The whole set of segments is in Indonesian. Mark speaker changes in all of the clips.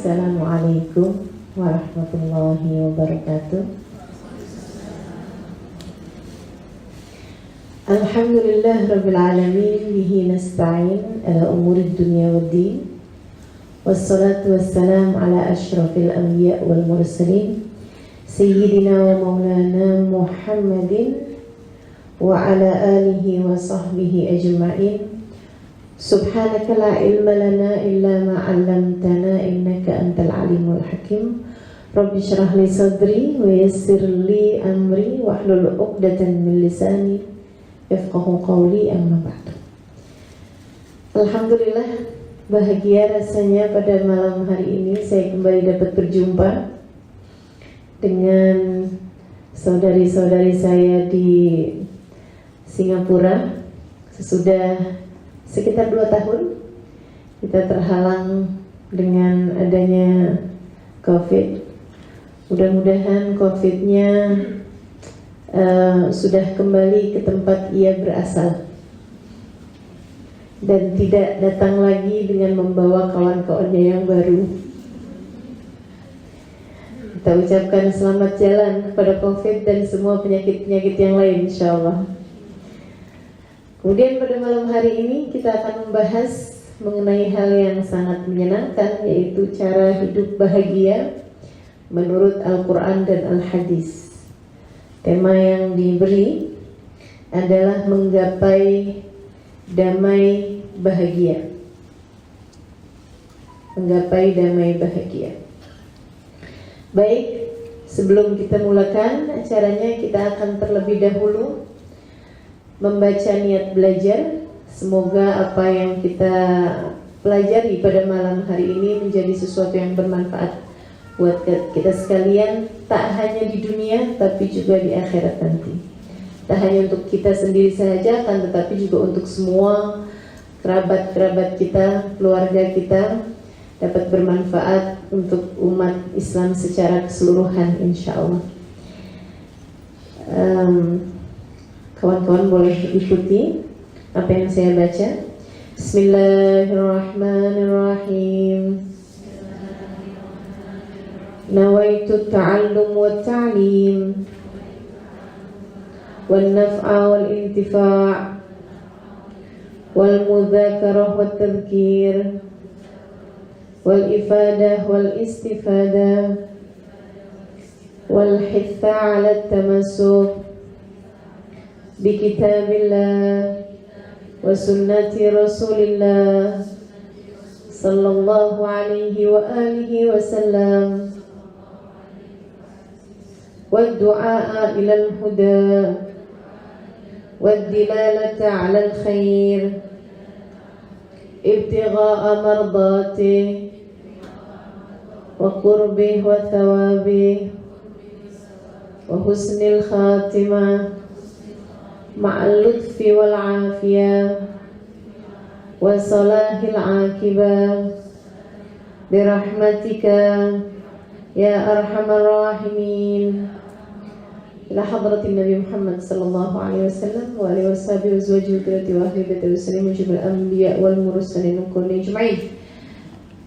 Speaker 1: Assalamualaikum warahmatullahi wabarakatuh. Alhamdulillah rabbil alamin, bihi nasta'in ala umurid dunya waddin. Wassalatu wassalamu ala asyrafil anbiya wal mursalin, sayyidina wa maulana Muhammadin wa ala alihi wa sahbihi ajma'in. Subhanaka la ilma lana illa ma 'allamtana innaka antal alimul hakim. Rabbi shrah li sadri wa yassir li amri wahlul 'uqdatam min lisani yafqahu qawli, amma ba'du. Alhamdulillah, bahagia rasanya pada malam hari ini saya kembali dapat berjumpa dengan saudari-saudari saya di Singapura. Sesudah sekitar 2 tahun kita terhalang dengan adanya COVID. Mudah-mudahan COVID-nya sudah kembali ke tempat ia berasal dan tidak datang lagi dengan membawa kawan-kawannya yang baru. Kita ucapkan selamat jalan kepada COVID dan semua penyakit-penyakit yang lain, insyaallah. Kemudian pada malam hari ini kita akan membahas mengenai hal yang sangat menyenangkan, yaitu cara hidup bahagia menurut Al-Quran dan Al-Hadis. Tema yang diberi adalah menggapai damai bahagia. Menggapai damai bahagia. Baik, sebelum kita mulakan acaranya, kita akan terlebih dahulu membaca niat belajar. Semoga apa yang kita pelajari pada malam hari ini menjadi sesuatu yang bermanfaat buat kita sekalian, tak hanya di dunia tapi juga di akhirat nanti. Tak hanya untuk kita sendiri saja, kan, tetapi juga untuk semua kerabat-kerabat kita, keluarga kita, dapat bermanfaat untuk umat Islam secara keseluruhan, insyaAllah. Kawan-kawan boleh ikuti apa yang saya baca. Bismillahirrahmanirrahim. Nawaitu ta'allum wa ta'lim wal naf'a wal intifa' wal mudzakarah wa tadhkir wal ifadah wal istifadah wal hitha 'ala at-tamassuk bi kitabillah wa sunnati rasulillah sallallahu alaihi wa alihi wa sallam wa du'a ila al-huda wa dilalata 'ala al-khair ibtigha'a mardati wa qurbih wa thawabih wa husnil khatimah ma'al lutfi wal afiyah wa salahil akibah birahmatika ya arhamar rahimin. Ila hadratin Nabi Muhammad sallallahu alaihi wasallam wa alihi washabihi wa azwajihi wa ahli baiti wa sallam jami'al anbiya wal mursalin kulli ajma'in.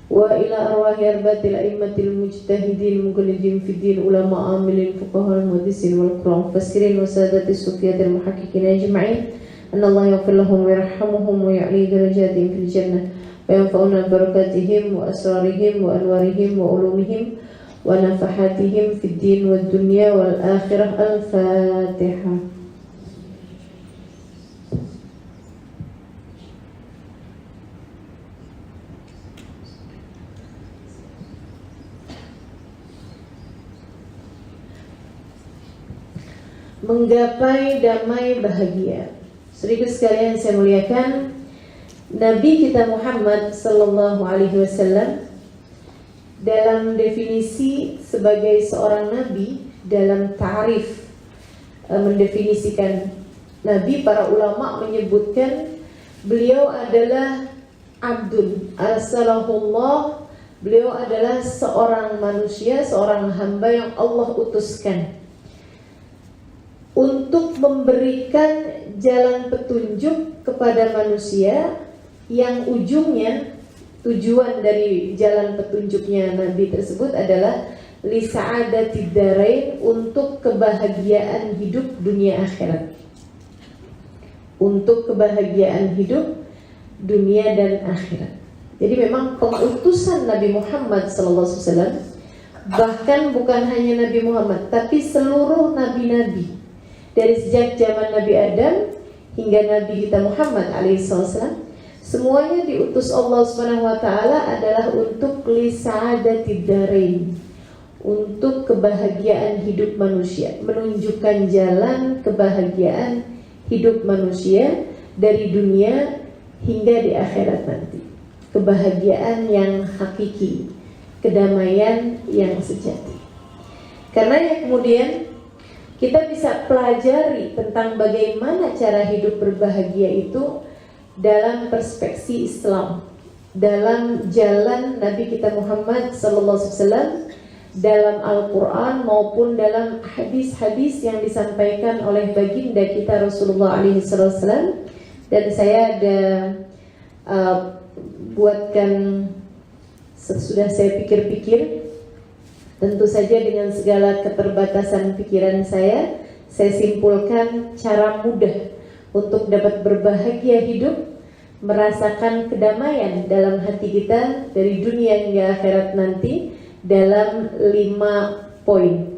Speaker 1: Wa ila arwahi arbatil a'immatil mujtahidin muqallidin fid din ulama amilin fuqaha al-muhaddisin wal qur'an mufassirin wa sadatis sufiyatil muhaqqiqin ajma'in. Anna Allah yaghfir lahum wa yarhamuhum wa ya'li darajatihim fil jannah wa yanfa'una barakatihim wa asrarihim wa anwarihim wa ulumihim wa nafahatihim fid din wad dunya wal akhirah. Al-Fatihah. Menggapai damai bahagia. Saudara sekalian saya muliakan, Nabi kita Muhammad sallallahu alaihi wasallam dalam definisi sebagai seorang nabi, dalam ta'rif mendefinisikan nabi, para ulama menyebutkan beliau adalah abdun arsalahullah. Beliau adalah seorang manusia, seorang hamba yang Allah utuskan untuk memberikan jalan petunjuk kepada manusia yang ujungnya tujuan dari jalan petunjuknya Nabi tersebut adalah li sa'adatid darain, untuk kebahagiaan hidup dunia akhirat. Untuk kebahagiaan hidup dunia dan akhirat. Jadi memang pengutusan Nabi Muhammad SAW, bahkan bukan hanya Nabi Muhammad, tapi seluruh nabi-nabi dari sejak zaman Nabi Adam hingga Nabi kita Muhammad alaihissalam, semuanya diutus Allah Subhanahu wa taala adalah untuk li sa'adatid darain, untuk kebahagiaan hidup manusia, menunjukkan jalan kebahagiaan hidup manusia dari dunia hingga di akhirat nanti. Kebahagiaan yang hakiki, kedamaian yang sejati. Karena ya kemudian kita bisa pelajari tentang bagaimana cara hidup berbahagia itu dalam perspektif Islam, dalam jalan Nabi kita Muhammad SAW, dalam Al-Quran maupun dalam hadis-hadis yang disampaikan oleh baginda kita Rasulullah SAW. Dan saya ada buatkan, sesudah saya pikir-pikir, tentu saja dengan segala keterbatasan pikiran saya simpulkan cara mudah untuk dapat berbahagia hidup, merasakan kedamaian dalam hati kita dari dunia hingga akhirat nanti, dalam 5 poin.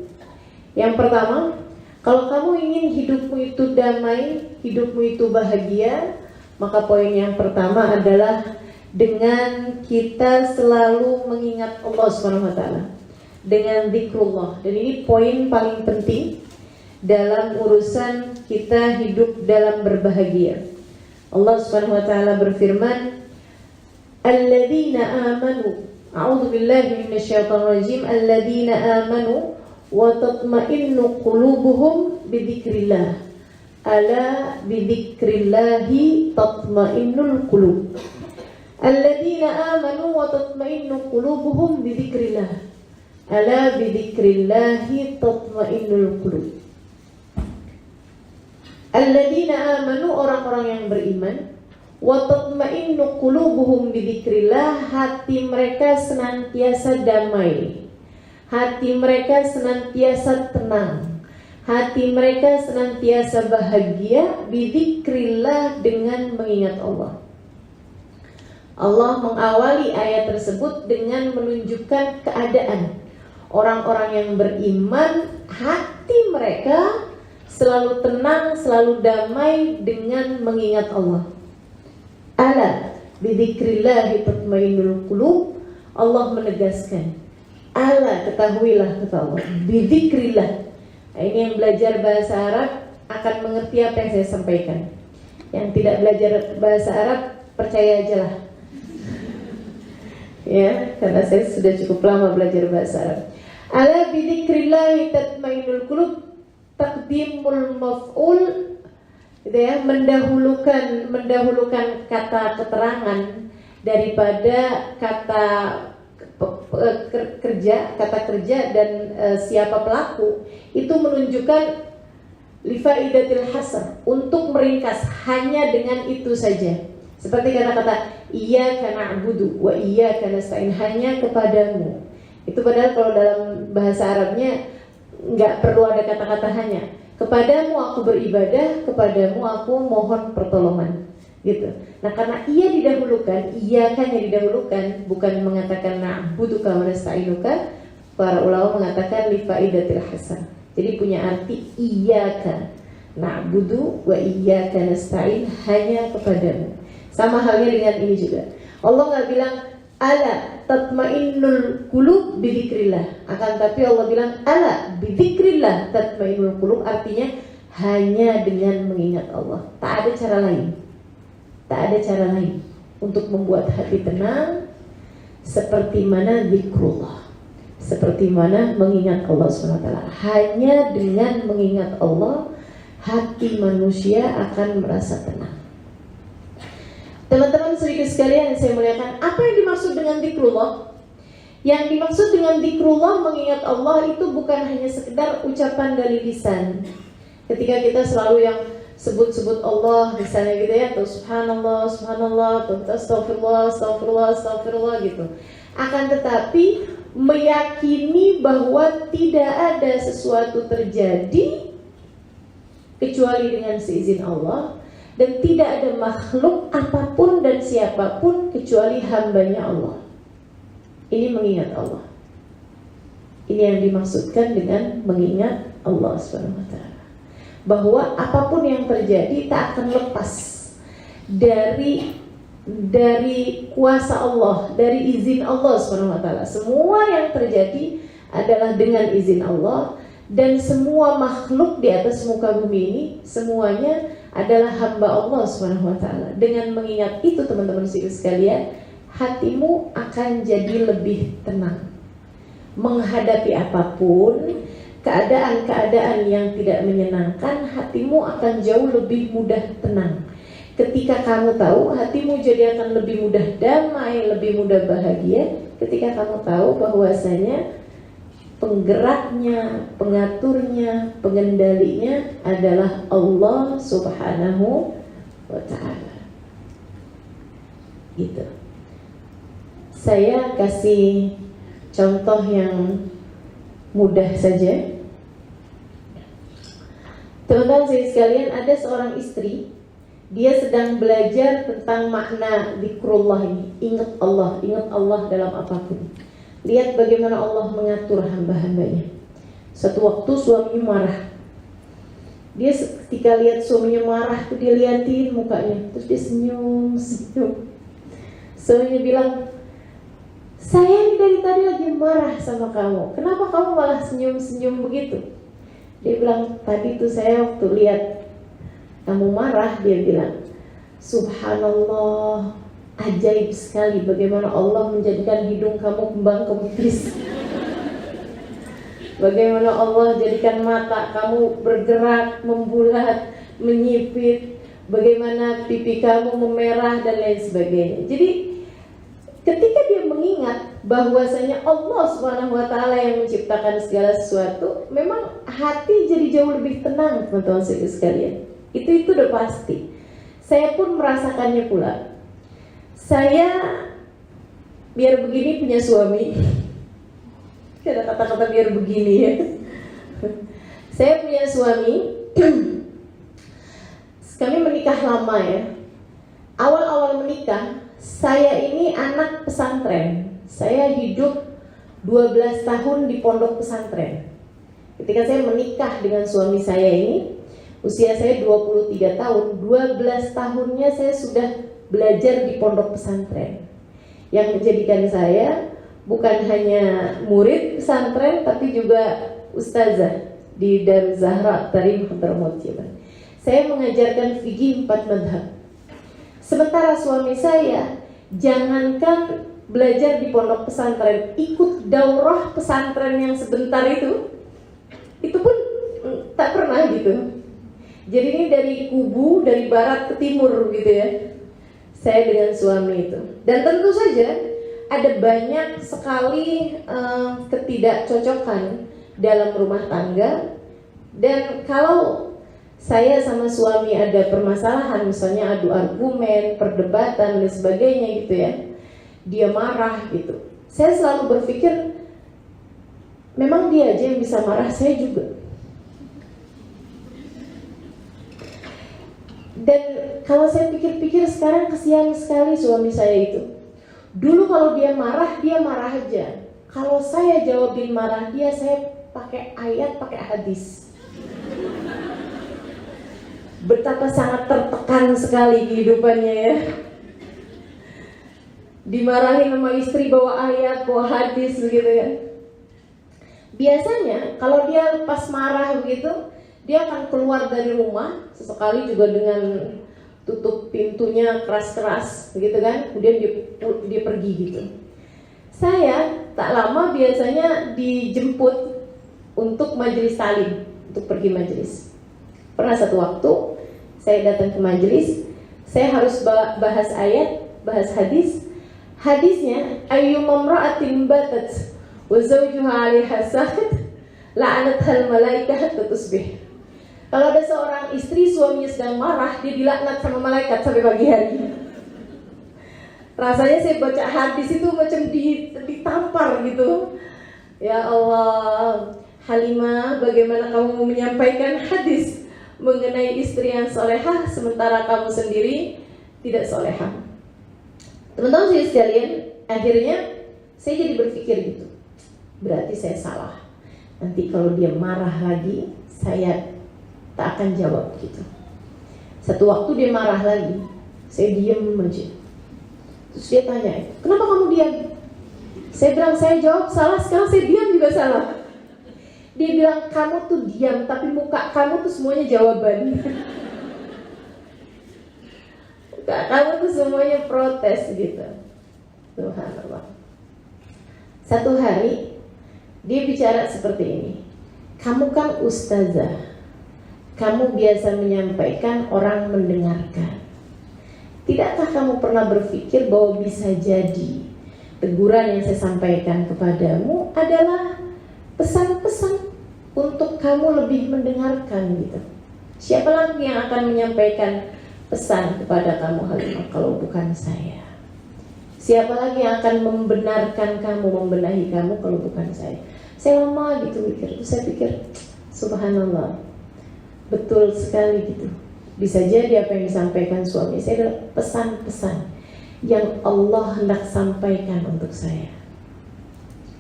Speaker 1: Yang pertama, kalau kamu ingin hidupmu itu damai, hidupmu itu bahagia, maka poin yang pertama adalah dengan kita selalu mengingat Allah Subhanahu wa taala, dengan zikrullah. Dan ini poin paling penting dalam urusan kita hidup dalam berbahagia. Allah Subhanahu wa taala berfirman, alladzina amanu, a'udzu billahi minasyaitonir rajim, alladzina amanu wa tatma'innu qulubuhum bidzikrillah, ala bidzikrillahi tatma'innul qulub. Alladzina amanu wa tatma'innu qulubuhum bidzikrillah, ala bidzikrillahi tatma'innul qulub. Alladzina amanu, orang-orang yang beriman, wa tatma'innu qulubuhum bidzikrillah, hati mereka senantiasa damai, hati mereka senantiasa tenang, hati mereka senantiasa bahagia, bidzikrillah, dengan mengingat Allah. Allah mengawali ayat tersebut dengan menunjukkan keadaan orang-orang yang beriman, hati mereka selalu tenang, selalu damai dengan mengingat Allah. Ala bidzikrillahi tatmainnul qulub, Allah menegaskan, ala, ketahuilah, kata Allah, bidzikrillah. Nah, ini yang belajar bahasa Arab akan mengerti apa yang saya sampaikan. Yang tidak belajar bahasa Arab, percaya aja lah. Ya, karena saya sudah cukup lama belajar bahasa Arab. Ala bidzikrillahi tatmainnul qulub, taqdimul maf'ul, gitu ya, mendahulukan kata keterangan daripada kata kerja dan siapa pelaku, itu menunjukkan lifaidatil hasr, untuk meringkas hanya dengan itu saja. Seperti kata-kata iyyaka na'budu wa iyyaka nasta'in, hanya kepadamu. Itu padahal kalau dalam bahasa Arabnya nggak perlu ada kata-kata hanya. Kepadamu aku beribadah, kepadamu aku mohon pertolongan, gitu. Nah, karena ia didahulukan, iyyakanya didahulukan, bukan mengatakan na'buduka wa nasta'inuka, para ulama mengatakan li faidatil hasan. Jadi punya arti iyyaka na'budu wa iyyaka nasta'in, hanya kepadamu. Sama halnya dengan ini juga. Allah nggak bilang ala tatmainnul qulub bidzikrillah, akan tapi Allah bilang ala bidzikrillah tatmainnul qulub, artinya hanya dengan mengingat Allah. Tak ada cara lain. Tak ada cara lain untuk membuat hati tenang seperti mana zikrullah, seperti mana mengingat Allah SWT. Hanya dengan mengingat Allah, hati manusia akan merasa tenang. Teman-teman sedikit sekalian yang saya muliakan, apa yang dimaksud dengan zikrullah? Yang dimaksud dengan zikrullah, mengingat Allah, itu bukan hanya sekedar ucapan dari lisan. Ketika kita selalu yang sebut-sebut Allah misalnya gitu ya, atau subhanallah, subhanallah, atau astagfirullah, astagfirullah, astagfirullah gitu. Akan tetapi meyakini bahwa tidak ada sesuatu terjadi kecuali dengan seizin Allah, dan tidak ada makhluk apapun dan siapapun kecuali hambanya Allah. Ini mengingat Allah. Ini yang dimaksudkan dengan mengingat Allah SWT. Bahwa apapun yang terjadi tak akan lepas dari kuasa Allah, dari izin Allah SWT. Semua yang terjadi adalah dengan izin Allah, dan semua makhluk di atas muka bumi ini semuanya adalah hamba Allah SWT. Dengan mengingat itu teman-teman sekalian, hatimu akan jadi lebih tenang menghadapi apapun. Keadaan-keadaan yang tidak menyenangkan, hatimu akan jauh lebih mudah tenang. Ketika kamu tahu, hatimu jadi akan lebih mudah damai, lebih mudah bahagia. Ketika kamu tahu bahwasanya penggeraknya, pengaturnya, pengendalinya adalah Allah Subhanahu wa Ta'ala. Gitu. Saya kasih contoh yang mudah saja. Teman-teman sekalian, ada seorang istri, dia sedang belajar tentang makna zikrullah ini. Ingat Allah dalam apapun. Lihat bagaimana Allah mengatur hamba-hambanya. Suatu waktu suaminya marah. Dia ketika lihat suaminya marah tuh dia liatin mukanya, terus dia senyum. Suaminya bilang, saya ini dari tadi lagi marah sama kamu. Kenapa kamu malah senyum-senyum begitu? Dia bilang, tadi tuh saya waktu lihat kamu marah, dia bilang, subhanallah, ajaib sekali bagaimana Allah menjadikan hidung kamu kembang kempis. Bagaimana Allah jadikan mata kamu bergerak, membulat, menyipit. Bagaimana pipi kamu memerah dan lain sebagainya. Jadi ketika dia mengingat bahwasanya Allah Subhanahu wa Ta'ala yang menciptakan segala sesuatu, memang hati jadi jauh lebih tenang, teman-teman sekalian. Itu udah pasti. Saya pun merasakannya pula. Saya biar begini punya suami. Ada kata-kata biar begini ya. Saya punya suami. Kami menikah lama ya. Awal-awal menikah, saya ini anak pesantren. Saya hidup 12 tahun di pondok pesantren. Ketika saya menikah dengan suami saya ini, usia saya 23 tahun, 12 tahunnya saya sudah belajar di pondok pesantren. Yang menjadikan saya bukan hanya murid pesantren, tapi juga ustazah di Darul Zahra Tarim Hadramaut Yaman. Saya mengajarkan fikih 4 madhab. Sementara suami saya, jangankan belajar di pondok pesantren, ikut daurah pesantren yang sebentar itu pun tak pernah gitu. Jadi ini dari kubu, dari barat ke timur gitu ya, saya dengan suami itu. Dan tentu saja ada banyak sekali ketidakcocokan dalam rumah tangga. Dan kalau saya sama suami ada permasalahan, misalnya adu argumen, perdebatan dan sebagainya gitu ya, dia marah gitu, saya selalu berpikir, memang dia aja yang bisa marah, saya juga. Dan kalau saya pikir-pikir sekarang, kesian sekali suami saya itu. Dulu kalau dia marah aja. Kalau saya jawabin marah dia, saya pakai ayat, pakai hadis. Betapa sangat tertekan sekali kehidupannya ya. Dimarahin sama istri bawa ayat, bawa hadis begitu ya. Biasanya kalau dia pas marah begitu, dia akan keluar dari rumah, sesekali juga dengan tutup pintunya keras-keras begitu kan. Kemudian dia pergi gitu. Saya tak lama biasanya dijemput untuk majelis talim, untuk pergi majelis. Pernah satu waktu saya datang ke majelis, saya harus bahas ayat, bahas hadis. Hadisnya, ayyuma imra'atin batat wa zawjuha 'alaiha sakit la'anathal malaikah hatta tusbih. Kalau ada seorang istri suaminya sedang marah, dia dilaknat sama malaikat sampai pagi hari. Rasanya saya baca hadis itu macam ditampar gitu. Ya Allah, Halimah, bagaimana kamu menyampaikan hadis mengenai istri yang solehah sementara kamu sendiri tidak solehah? Teman-teman saya sekalian, akhirnya saya jadi berpikir gitu, berarti saya salah. Nanti kalau dia marah lagi, saya tak akan jawab gitu. Satu waktu dia marah lagi, saya diam aja. Terus dia tanya, kenapa kamu diam? Saya bilang, saya jawab salah, sekarang saya diam juga salah. Dia bilang, kamu tuh diam, tapi muka kamu tuh semuanya jawaban. Muka kamu tuh semuanya protes gitu. Subhanallah. Satu hari dia bicara seperti ini, kamu kan ustazah, kamu biasa menyampaikan, orang mendengarkan. Tidakkah kamu pernah berpikir bahwa bisa jadi teguran yang saya sampaikan kepadamu adalah pesan-pesan untuk kamu lebih mendengarkan gitu? Siapa lagi yang akan menyampaikan pesan kepada kamu Halimah kalau bukan saya? Siapa lagi yang akan membenarkan kamu, membenahi kamu kalau bukan saya? Saya lama gitu mikir, terus saya pikir, subhanallah, betul sekali gitu. Bisa jadi apa yang disampaikan suami saya adalah pesan-pesan yang Allah hendak sampaikan untuk saya.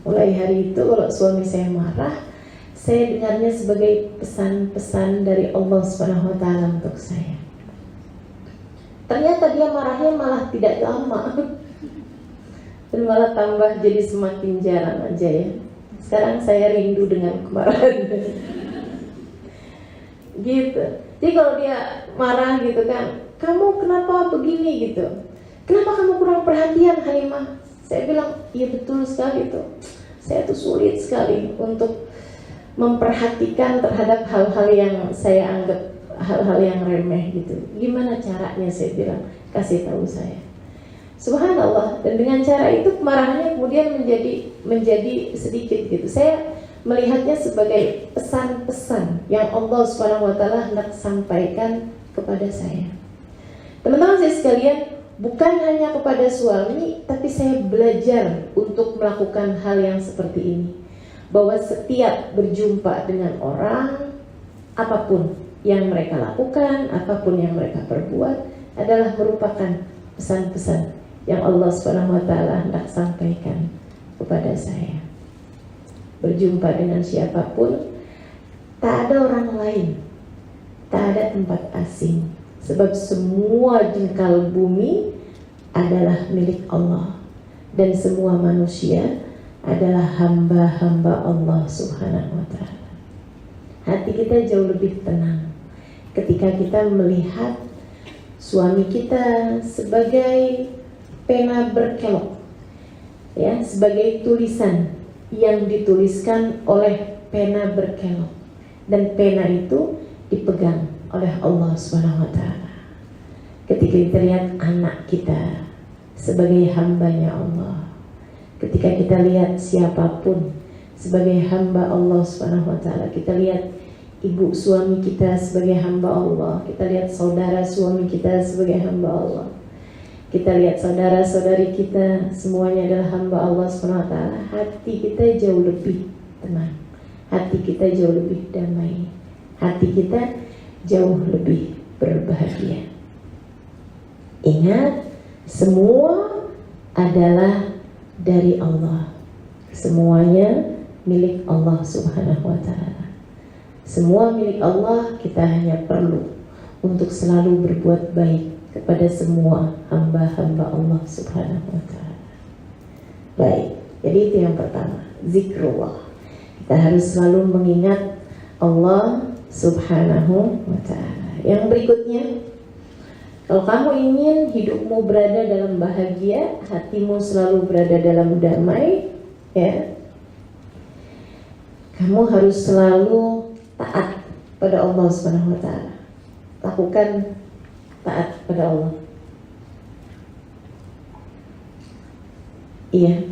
Speaker 1: Mulai hari itu kalau suami saya marah, saya dengarnya sebagai pesan-pesan dari Allah SWT untuk saya. Ternyata dia marahnya malah tidak lama, dan malah tambah jadi semakin jarang aja ya. Sekarang saya rindu dengan kemarahan. Gitu. Jadi kalau dia marah gitu kan, kamu kenapa begini gitu? Kenapa kamu kurang perhatian Halimah? Saya bilang, iya betul sekali tuh. Saya tuh sulit sekali untuk memperhatikan terhadap hal-hal yang saya anggap hal-hal yang remeh gitu. Gimana caranya, saya bilang, kasih tahu saya. Subhanallah, dan dengan cara itu kemarahannya kemudian menjadi sedikit gitu. Saya melihatnya sebagai pesan-pesan yang Allah SWT hendak sampaikan kepada saya. Teman-teman saya sekalian, bukan hanya kepada suami, tapi saya belajar untuk melakukan hal yang seperti ini. Bahwa setiap berjumpa dengan orang, apapun yang mereka lakukan, apapun yang mereka perbuat, adalah merupakan pesan-pesan yang Allah SWT hendak sampaikan kepada saya. Berjumpa dengan siapapun, tak ada orang lain, tak ada tempat asing, sebab semua jengkal bumi adalah milik Allah, dan semua manusia adalah hamba-hamba Allah Subhanahu wa Ta'ala. Hati kita jauh lebih tenang ketika kita melihat suami kita sebagai pena berkelok, ya, sebagai tulisan yang dituliskan oleh pena berkelok, dan pena itu dipegang oleh Allah Subhanahu wa Ta'ala. Ketika kita lihat anak kita sebagai hambanya Allah, ketika kita lihat siapapun sebagai hamba Allah Subhanahu wa Ta'ala, kita lihat ibu suami kita sebagai hamba Allah, kita lihat saudara suami kita sebagai hamba Allah, kita lihat saudara-saudari kita semuanya adalah hamba Allah SWT, hati kita jauh lebih tenang, hati kita jauh lebih damai, hati kita jauh lebih berbahagia. Ingat, semua adalah dari Allah, semuanya milik Allah Subhanahu wa Ta'ala. Semua milik Allah, kita hanya perlu untuk selalu berbuat baik kepada semua hamba-hamba Allah Subhanahu wa Ta'ala. Baik, jadi itu yang pertama, zikrullah. Kita harus selalu mengingat Allah Subhanahu wa Ta'ala. Yang berikutnya, kalau kamu ingin hidupmu berada dalam bahagia, hatimu selalu berada dalam damai, ya, kamu harus selalu taat pada Allah Subhanahu wa Ta'ala. Lakukan taat pada Allah. Iya,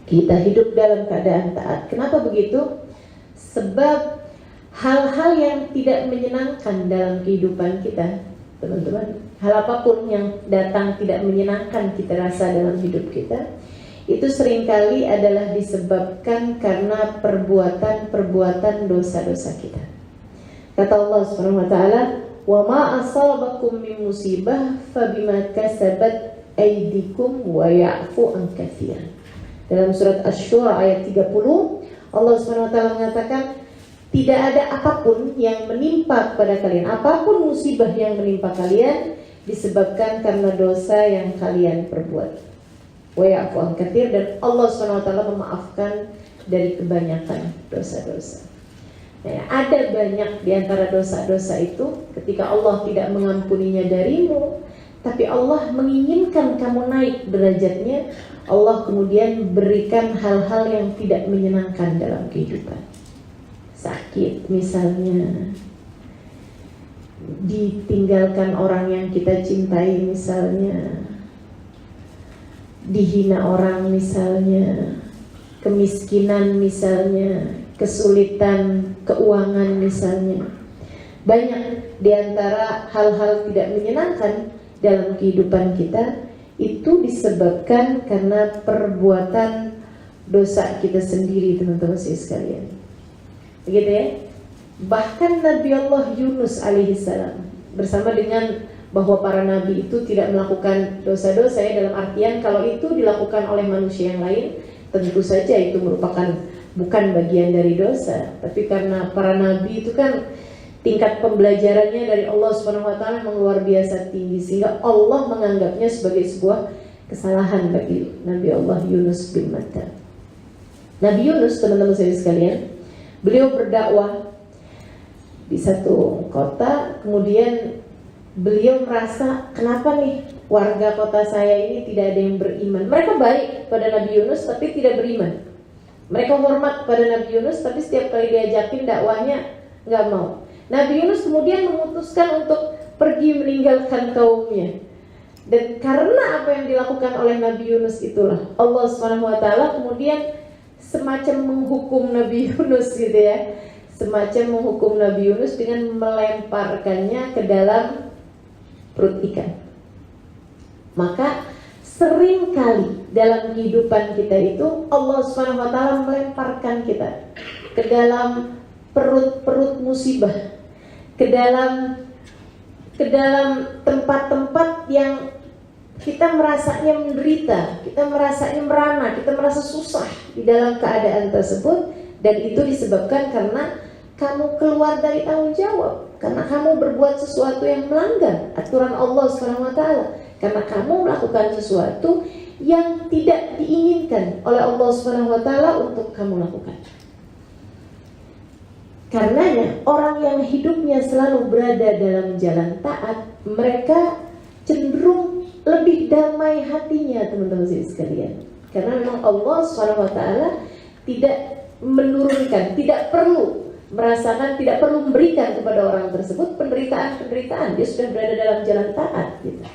Speaker 1: kita hidup dalam keadaan taat. Kenapa begitu? Sebab hal-hal yang tidak menyenangkan dalam kehidupan kita, teman-teman, hal apapun yang datang tidak menyenangkan kita rasa dalam hidup kita, itu seringkali adalah disebabkan karena perbuatan-perbuatan dosa-dosa kita. Kata Allah Subhanahu wa taala, "Wa ma asabakum min musibah fabima kasabat aydikum wa ya'fu an katsir." Dalam surat Asy-Syura ayat 30, Allah Subhanahu wa taala mengatakan, tidak ada apapun yang menimpa kepada kalian, apapun musibah yang menimpa kalian disebabkan karena dosa yang kalian perbuat. Wa ya'fu an katsir, dan Allah Subhanahu wa taala memaafkan dari kebanyakan dosa-dosa. Nah, ada banyak di antara dosa-dosa itu ketika Allah tidak mengampuninya darimu, tapi Allah menginginkan kamu naik derajatnya, Allah kemudian berikan hal-hal yang tidak menyenangkan dalam kehidupan. Sakit misalnya, ditinggalkan orang yang kita cintai misalnya, dihina orang misalnya, kemiskinan misalnya, kesulitan keuangan misalnya. Banyak di antara hal-hal tidak menyenangkan dalam kehidupan kita itu disebabkan karena perbuatan dosa kita sendiri, teman-teman sekalian. Begitu ya. Bahkan Nabi Allah Yunus alaihissalam, bersama dengan bahwa para nabi itu tidak melakukan dosa-dosa ya, dalam artian kalau itu dilakukan oleh manusia yang lain, tentu saja itu merupakan bukan bagian dari dosa. Tapi karena para nabi itu kan tingkat pembelajarannya dari Allah Subhanahu wa taala memang luar biasa tinggi, sehingga Allah menganggapnya sebagai sebuah kesalahan bagi Nabi Allah Yunus bin Matta. Nabi Yunus, teman-teman sekalian, beliau berdakwah di satu kota, kemudian beliau merasa, kenapa nih warga kota saya ini tidak ada yang beriman. Mereka baik pada Nabi Yunus tapi tidak beriman. Mereka hormat pada Nabi Yunus tapi setiap kali diajakin dakwahnya nggak mau. Nabi Yunus kemudian memutuskan untuk pergi meninggalkan kaumnya. Dan karena apa yang dilakukan oleh Nabi Yunus itulah Allah SWT kemudian semacam menghukum Nabi Yunus gitu ya. Semacam menghukum Nabi Yunus dengan melemparkannya ke dalam perut ikan. Maka seringkali dalam kehidupan kita itu Allah SWT melemparkan kita ke dalam perut-perut musibah, ke dalam tempat-tempat yang kita merasanya menderita, kita merasanya merana, kita merasa susah di dalam keadaan tersebut. Dan itu disebabkan karena kamu keluar dari tanggung jawab, karena kamu berbuat sesuatu yang melanggar aturan Allah SWT, karena kamu melakukan sesuatu yang tidak diinginkan oleh Allah SWT untuk kamu lakukan. Karenanya orang yang hidupnya selalu berada dalam jalan taat, mereka cenderung lebih damai hatinya, teman-teman sekalian. Karena memang Allah SWT tidak menurunkan, tidak perlu merasakan, tidak perlu memberikan kepada orang tersebut penderitaan. Dia sudah berada dalam jalan taat gitu.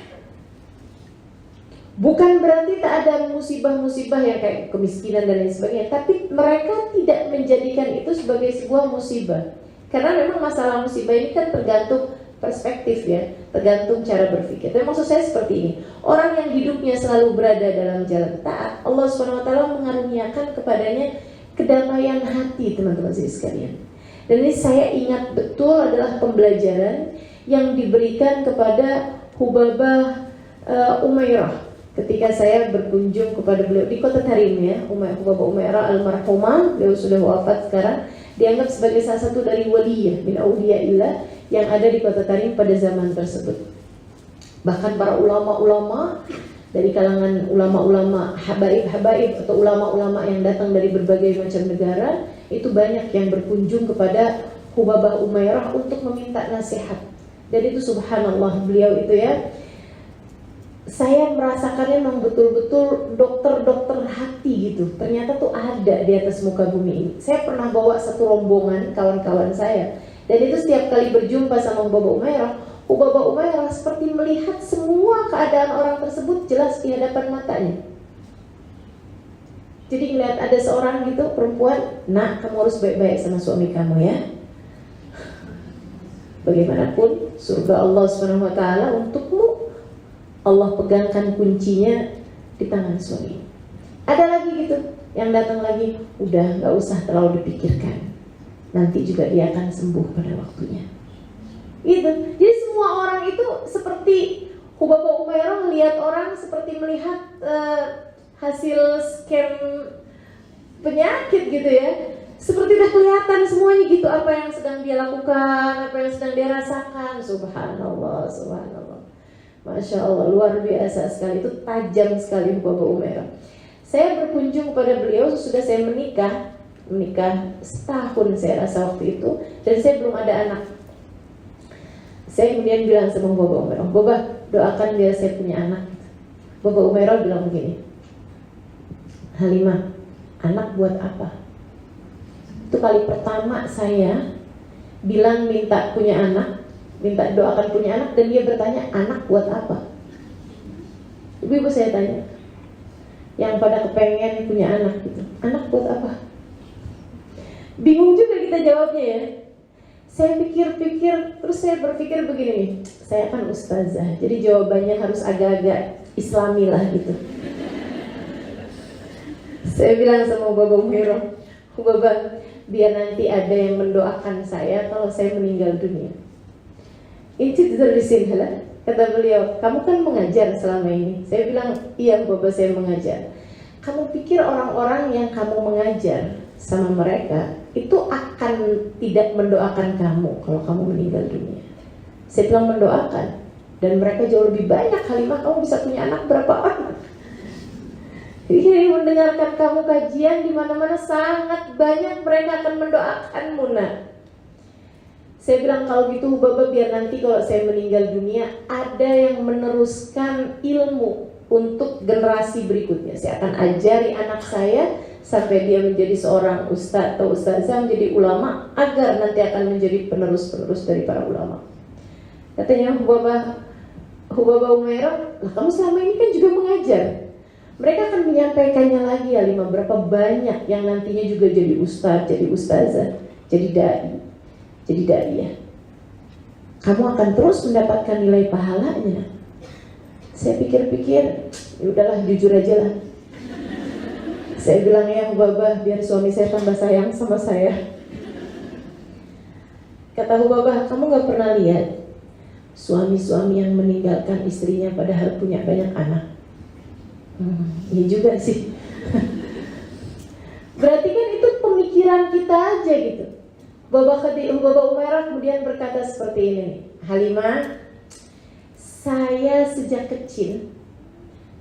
Speaker 1: Bukan berarti tak ada musibah-musibah yang kayak kemiskinan dan lain sebagainya, tapi mereka tidak menjadikan itu sebagai sebuah musibah. Karena memang masalah musibah ini kan tergantung perspektif ya, tergantung cara berpikir. Tapi maksud saya seperti ini, orang yang hidupnya selalu berada dalam jalan taat, Allah SWT mengaruniakan kepadanya kedamaian hati, teman-teman sekalian. Dan ini saya ingat betul adalah pembelajaran yang diberikan kepada Hubabah Umairah ketika saya berkunjung kepada beliau di kota Tarim ya. Hubabah Umairah almarhumah, beliau sudah wafat sekarang, dianggap sebagai salah satu dari waliyah min auliyaillah yang ada di kota Tarim pada zaman tersebut. Bahkan para ulama-ulama dari kalangan ulama-ulama habaib atau ulama-ulama yang datang dari berbagai macam negara, itu banyak yang berkunjung kepada Hubabah Umairah untuk meminta nasihat. Dan itu subhanallah, beliau itu ya, saya merasakannya memang betul-betul dokter-dokter hati gitu. Ternyata tuh ada di atas muka bumi ini. Saya pernah bawa satu rombongan kawan-kawan saya, dan itu setiap kali berjumpa sama Hubabah Umairah seperti melihat semua keadaan orang tersebut jelas di hadapan matanya. Jadi melihat ada seorang gitu perempuan, nak kamu harus baik-baik sama suami kamu ya. Bagaimanapun surga Allah Subhanahu wa taala untukmu, Allah pegangkan kuncinya di tangan suami. Ada lagi gitu yang datang lagi, udah nggak usah terlalu dipikirkan, nanti juga dia akan sembuh pada waktunya. Gitu. Jadi semua orang itu seperti Hubaba Umairah lihat orang seperti melihat hasil scan penyakit gitu ya. Seperti udah kelihatan semuanya gitu, apa yang sedang dia lakukan, apa yang sedang dia rasakan. Subhanallah, subhanallah. Masya Allah, luar biasa sekali. Itu tajam sekali Hubaba Umairah. Saya berkunjung kepada beliau sesudah saya menikah setahun saya rasa waktu itu, dan saya belum ada anak. Saya kemudian bilang sama Hubaba Umairah, "Baba, doakan biar saya punya anak." Hubaba Umairah bilang begini, "Halimah, anak buat apa?" Itu kali pertama saya bilang minta punya anak, minta doakan punya anak, dan dia bertanya, "Anak buat apa?" Ibu-ibu saya tanya, yang pada kepengen punya anak gitu, "Anak buat apa?" Bingung juga kita jawabnya ya. Saya pikir-pikir, terus saya berpikir begini nih, saya kan ustazah, jadi jawabannya harus agak-agak islami lah gitu. Saya bilang sama Hubaba Umairah, "Hubaba, biar nanti ada yang mendoakan saya kalau saya meninggal dunia." Inti terlisin halah. Kata beliau, "Kamu kan mengajar selama ini." Saya bilang, "Iya Hubaba, saya mengajar." "Kamu pikir orang-orang yang kamu mengajar sama mereka itu akan tidak mendoakan kamu kalau kamu meninggal dunia?" Saya bilang, "Mendoakan, dan mereka jauh lebih banyak. Halimah, kamu bisa punya anak berapa orang?" Jadi mendengarkan kamu kajian di mana-mana sangat banyak mereka akan mendoakanmu, nak. Saya bilang, "Kalau gitu Hubaba, biar nanti kalau saya meninggal dunia ada yang meneruskan ilmu untuk generasi berikutnya. Saya akan ajari anak saya sampai dia menjadi seorang ustaz atau ustazah, menjadi ulama, agar nanti akan menjadi penerus-penerus dari para ulama." Katanya Hubaba Umairah, "Lah kamu selama ini kan juga mengajar." Mereka akan menyampaikannya lagi, Halimah, berapa banyak yang nantinya juga jadi ustaz, jadi ustazah, jadi dai, kamu akan terus mendapatkan nilai pahalanya. Saya pikir-pikir, ya udahlah, jujur aja lah. Saya bilang, "Ya Hubaba, biar suami saya tambah sayang sama saya." Kata Hubaba, "Kamu gak pernah lihat suami-suami yang meninggalkan istrinya padahal punya banyak anak?" Iya juga sih. Berarti kan itu pemikiran kita aja gitu. Hubaba Umairah kemudian berkata seperti ini, "Halimah, saya sejak kecil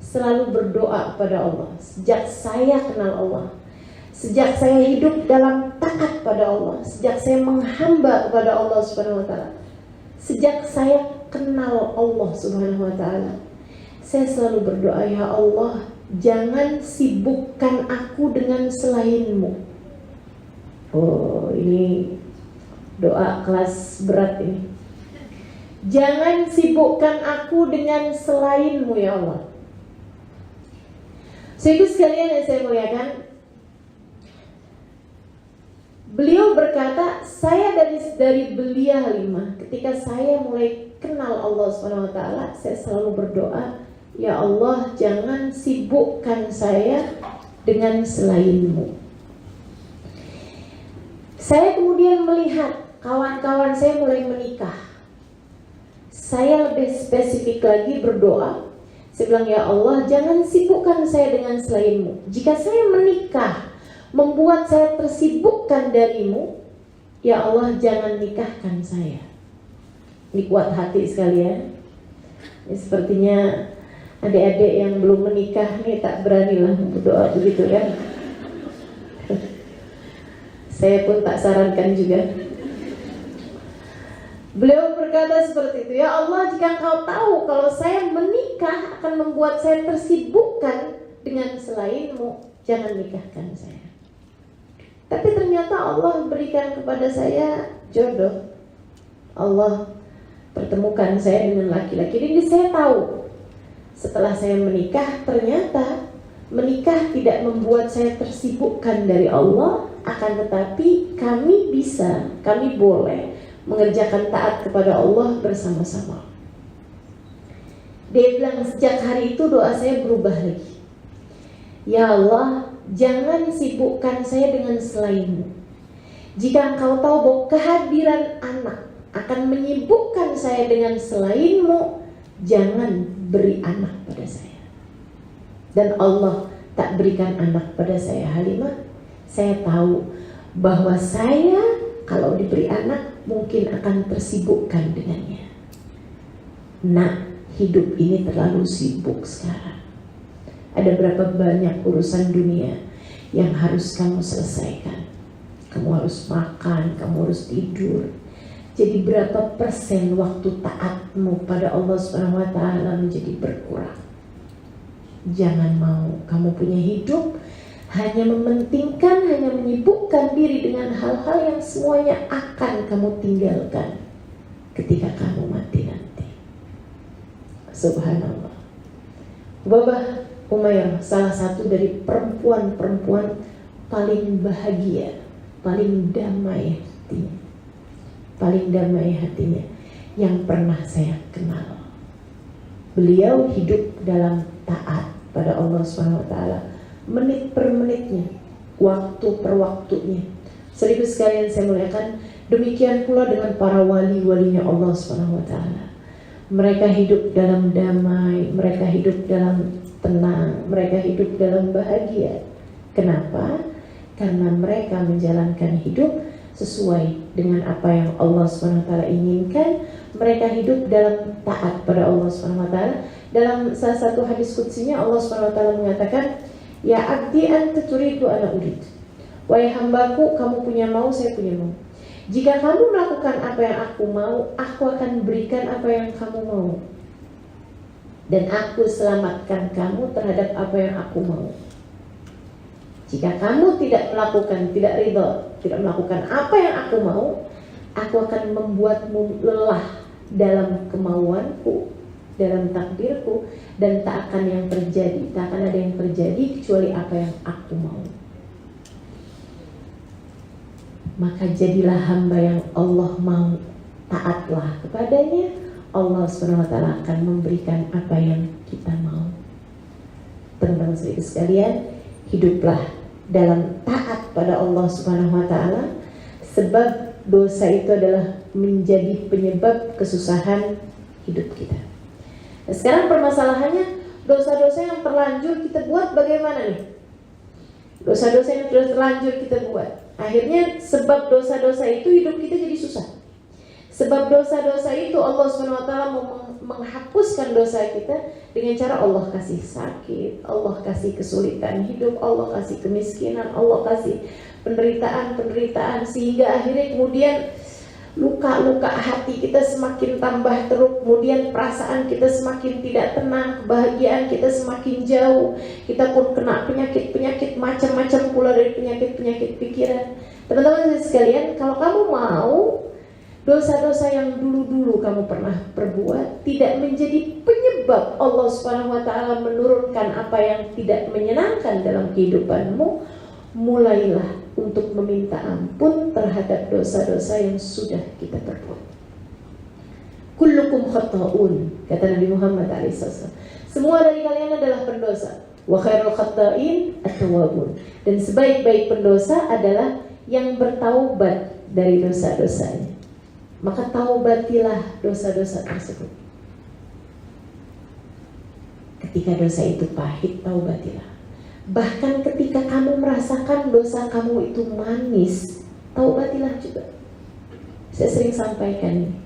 Speaker 1: selalu berdoa kepada Allah. Sejak saya kenal Allah, sejak saya hidup dalam taat pada Allah, sejak saya menghamba kepada Allah Subhanahu wa taala, sejak saya kenal Allah Subhanahu wa taala, saya selalu berdoa, ya Allah, jangan sibukkan aku dengan selainmu." Oh, ini doa kelas berat ini. Jangan sibukkan aku dengan selainmu, ya Allah. Sehingga sekalian yang saya muliakan, beliau berkata, saya dari belia Halimah, ketika saya mulai kenal Allah Subhanahu wa taala, saya selalu berdoa, ya Allah, jangan sibukkan saya dengan selainmu. Saya kemudian melihat kawan-kawan saya mulai menikah. Saya lebih spesifik lagi berdoa. Saya bilang, ya Allah, jangan sibukkan saya dengan selainmu. Jika saya menikah membuat saya tersibukkan darimu, ya Allah, jangan nikahkan saya. Ini kuat hati sekali ya. Ini sepertinya adik-adik yang belum menikah nih tak beranilah berdoa begitu kan. Saya pun tak sarankan juga. Beliau berkata seperti itu, ya Allah, jika Engkau tahu kalau saya menikah akan membuat saya tersibukkan dengan selainmu, jangan nikahkan saya. Tapi ternyata Allah berikan kepada saya jodoh. Allah pertemukan saya dengan laki-laki. Jadi saya tahu setelah saya menikah, ternyata menikah tidak membuat saya tersibukkan dari Allah, akan tetapi kami boleh mengerjakan taat kepada Allah bersama-sama. Dia bilang sejak hari itu doa saya berubah lagi. Ya Allah, jangan sibukkan saya dengan selainmu. Jika engkau tahu bahwa kehadiran anak akan menyibukkan saya dengan selainmu, jangan beri anak pada saya. Dan Allah tak berikan anak pada saya, Halimah. Saya tahu bahwa saya kalau diberi anak mungkin akan tersibukkan dengannya. Nak, hidup ini terlalu sibuk sekarang. Ada berapa banyak urusan dunia yang harus kamu selesaikan. Kamu harus makan, kamu harus tidur. Jadi berapa persen waktu taatmu pada Allah Subhanahu wa taala menjadi berkurang. Jangan mau kamu punya hidup hanya mementingkan, hanya menyibukkan diri dengan hal-hal yang semuanya akan kamu tinggalkan ketika kamu mati nanti. Subhanallah. Babah Umayyah salah satu dari perempuan-perempuan paling bahagia, paling damai hatinya, paling damai hatinya yang pernah saya kenal. Beliau hidup dalam taat pada Allah Subhanahu wa taala, menit per menitnya, waktu per waktunya. Seribu sekalian saya muliakan, demikian pula dengan para wali-walinya Allah Subhanahu wa taala. Mereka hidup dalam damai, mereka hidup dalam tenang, mereka hidup dalam bahagia. Kenapa? Karena mereka menjalankan hidup sesuai dengan apa yang Allah SWT inginkan. Mereka hidup dalam taat pada Allah SWT. Dalam salah satu hadis qudsinya Allah SWT mengatakan, ya abdi anta turidu ana urid. Wahai hambaku, kamu punya mau, saya punya mau. Jika kamu melakukan apa yang aku mau, aku akan berikan apa yang kamu mau. Dan aku selamatkan kamu terhadap apa yang aku mau. Jika kamu tidak melakukan, tidak ridho, tidak melakukan apa yang aku mau, aku akan membuatmu lelah dalam kemauanku, dalam takdirku, dan tak akan yang terjadi, tak akan ada yang terjadi kecuali apa yang aku mau. Maka jadilah hamba yang Allah mau, taatlah kepadanya, Allah SWT akan memberikan apa yang kita mau. Teman-teman sekalian, hiduplah dalam taat pada Allah Subhanahu wa taala, sebab dosa itu adalah menjadi penyebab kesusahan hidup kita. Nah, sekarang permasalahannya, dosa-dosa yang terlanjur kita buat bagaimana nih? Dosa-dosa yang sudah terlanjur kita buat, akhirnya sebab dosa-dosa itu hidup kita jadi susah. Sebab dosa-dosa itu Allah SWT mau menghapuskan dosa kita dengan cara Allah kasih sakit, Allah kasih kesulitan hidup, Allah kasih kemiskinan, Allah kasih penderitaan-penderitaan, sehingga akhirnya kemudian luka-luka hati kita semakin tambah teruk, kemudian perasaan kita semakin tidak tenang, kebahagiaan kita semakin jauh, kita pun kena penyakit-penyakit macam-macam pula dari penyakit-penyakit pikiran. Teman-teman sekalian, kalau kamu mau dosa-dosa yang dulu-dulu kamu pernah perbuat tidak menjadi penyebab Allah Subhanahu wa taala menurunkan apa yang tidak menyenangkan dalam kehidupanmu, mulailah untuk meminta ampun terhadap dosa-dosa yang sudah kita perbuat. Kullukum khata'un, kata Nabi Muhammad SAW. Semua dari kalian adalah pendosa. Wa khairul khata'in at-tawwabun. Dan sebaik-baik pendosa adalah yang bertaubat dari dosa-dosanya. Maka taubatilah dosa-dosa tersebut. Ketika dosa itu pahit, taubatilah. Bahkan ketika kamu merasakan dosa kamu itu manis, taubatilah juga. Saya sering sampaikan ini,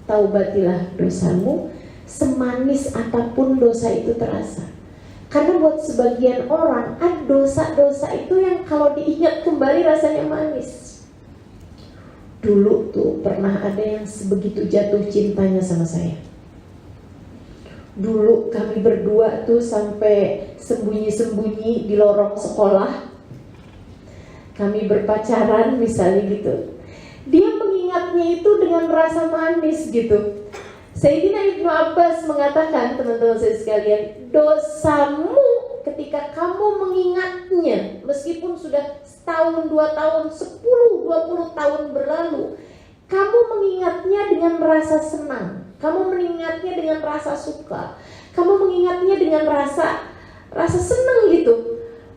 Speaker 1: taubatilah dosamu semanis apapun dosa itu terasa. Karena buat sebagian orang, ada dosa-dosa itu yang kalau diingat kembali rasanya manis. Dulu tuh pernah ada yang sebegitu jatuh cintanya sama saya. Dulu kami berdua tuh sampai sembunyi-sembunyi di lorong sekolah. Kami berpacaran misalnya gitu. Dia mengingatnya itu dengan rasa manis gitu. Sayyidina Ibnu Abbas mengatakan, teman-teman saya sekalian, dosamu ketika kamu mengingatnya, meskipun sudah setahun, 2 tahun, 10, 20 tahun berlalu, kamu mengingatnya dengan rasa senang, kamu mengingatnya dengan rasa suka, kamu mengingatnya dengan rasa senang gitu.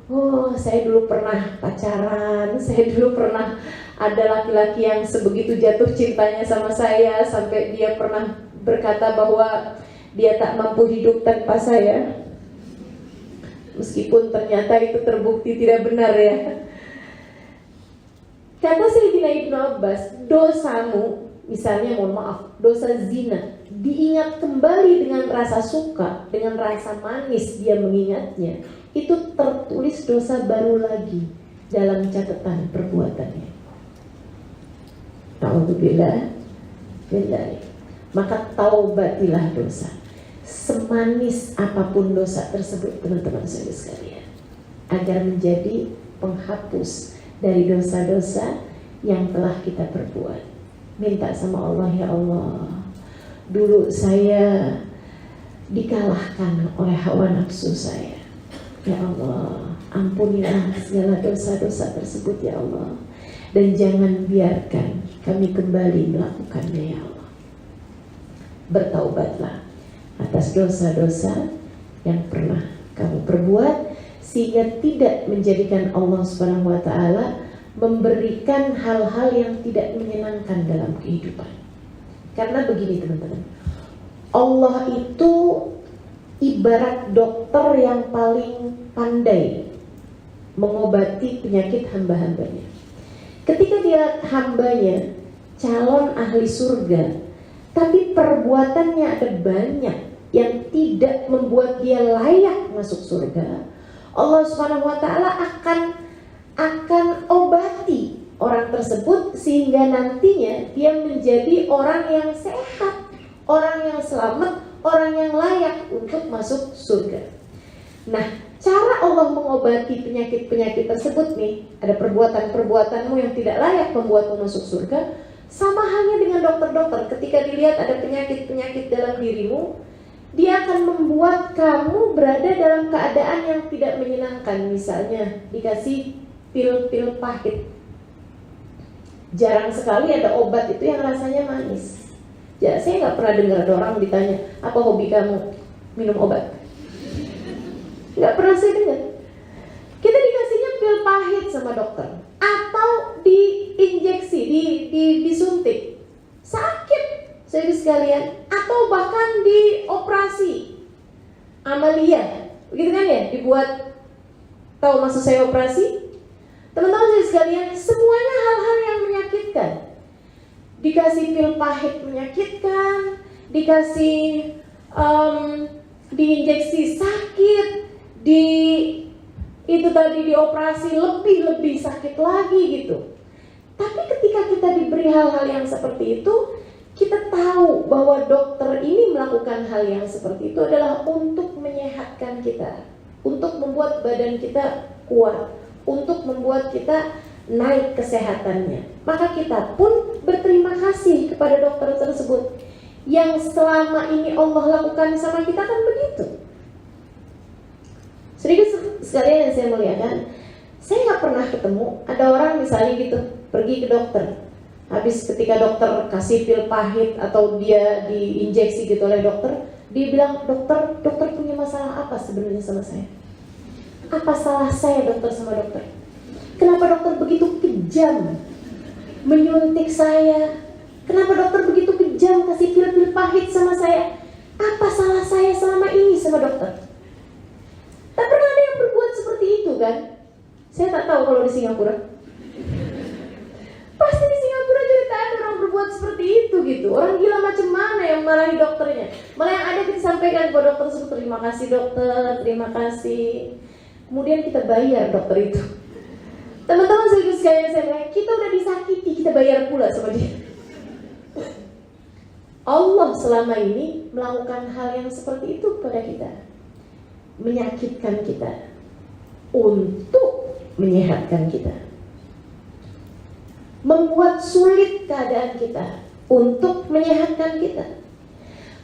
Speaker 1: Oh, saya dulu pernah pacaran, saya dulu pernah ada laki-laki yang sebegitu jatuh cintanya sama saya sampai dia pernah berkata bahwa dia tak mampu hidup tanpa saya. Meskipun ternyata itu terbukti tidak benar ya. Kata Sayyidina Ibnu Abbas, dosamu, misalnya mohon maaf, dosa zina, diingat kembali dengan rasa suka, dengan rasa manis dia mengingatnya, itu tertulis dosa baru lagi dalam catatan perbuatannya. Ta'udzubillah. Maka taubatilah dosa. Semanis apapun dosa tersebut, teman-teman saya sekalian, agar menjadi penghapus dari dosa-dosa yang telah kita perbuat. Minta sama Allah, ya Allah, dulu saya dikalahkan oleh hawa nafsu saya. Ya Allah, ampunilah segala dosa-dosa tersebut ya Allah, dan jangan biarkan kami kembali melakukannya ya Allah. Bertaubatlah atas dosa-dosa yang pernah kamu perbuat, sehingga tidak menjadikan Allah Subhanahu wa ta'ala memberikan hal-hal yang tidak menyenangkan dalam kehidupan. Karena begini teman-teman, Allah itu ibarat dokter yang paling pandai mengobati penyakit hamba-hambanya. Ketika dia hambanya calon ahli surga, tapi perbuatannya ada banyak yang tidak membuat dia layak masuk surga, Allah Subhanahu wa ta'ala akan obati orang tersebut sehingga nantinya dia menjadi orang yang sehat, orang yang selamat, orang yang layak untuk masuk surga. Nah, cara Allah mengobati penyakit-penyakit tersebut nih, ada perbuatan-perbuatanmu yang tidak layak membuatmu masuk surga, sama halnya dengan dokter-dokter. Ketika dilihat ada penyakit-penyakit dalam dirimu, dia akan membuat kamu berada dalam keadaan yang tidak menyenangkan. Misalnya dikasih pil-pil pahit. Jarang sekali ada obat itu yang rasanya manis. Ya, saya nggak pernah dengar ada orang ditanya, apa hobi kamu? Minum obat. Nggak pernah saya dengar. Kita dikasihnya pil pahit sama dokter, atau diinjeksi, disuntik, sakit saya sekalian, atau bahkan dioperasi amalia, begitu kan ya, dibuat. Tahu maksud saya operasi? Teman-teman saya sekalian, semuanya hal-hal yang menyakitkan. Dikasih pil pahit menyakitkan, dikasih diinjeksi sakit, itu tadi dioperasi lebih sakit lagi gitu. Tapi ketika kita diberi hal-hal yang seperti itu, kita tahu bahwa dokter ini melakukan hal yang seperti itu adalah untuk menyehatkan kita, untuk membuat badan kita kuat, untuk membuat kita naik kesehatannya. Maka kita pun berterima kasih kepada dokter tersebut. Yang selama ini Allah lakukan sama kita kan begitu. Sedikit sekalian yang saya muliakan, saya nggak pernah ketemu ada orang misalnya gitu pergi ke dokter, habis ketika dokter kasih pil pahit atau dia diinjeksi gitu oleh dokter, dia bilang, dokter punya masalah apa sebenarnya sama saya? Apa salah saya dokter sama dokter? Kenapa dokter begitu kejam menyuntik saya? Kenapa dokter begitu kejam kasih pil-pil pahit sama saya? Apa salah saya selama ini sama dokter? Tak pernah ada yang berbuat seperti itu kan? Saya tak tahu kalau di Singapura. Pasti di Singapura juga tak ada orang berbuat seperti itu gitu. Orang gila macam mana yang marahi dokternya? Malah yang ada kita sampaikan kepada dokter tersebut, terima kasih dokter, terima kasih. Kemudian kita bayar dokter itu. Teman-teman sekalian saya bilang, kita udah disakiti, kita bayar pula sama dia. Allah selama ini melakukan hal yang seperti itu pada kita, menyakitkan kita untuk menyehatkan kita, membuat sulit keadaan kita untuk menyehatkan kita,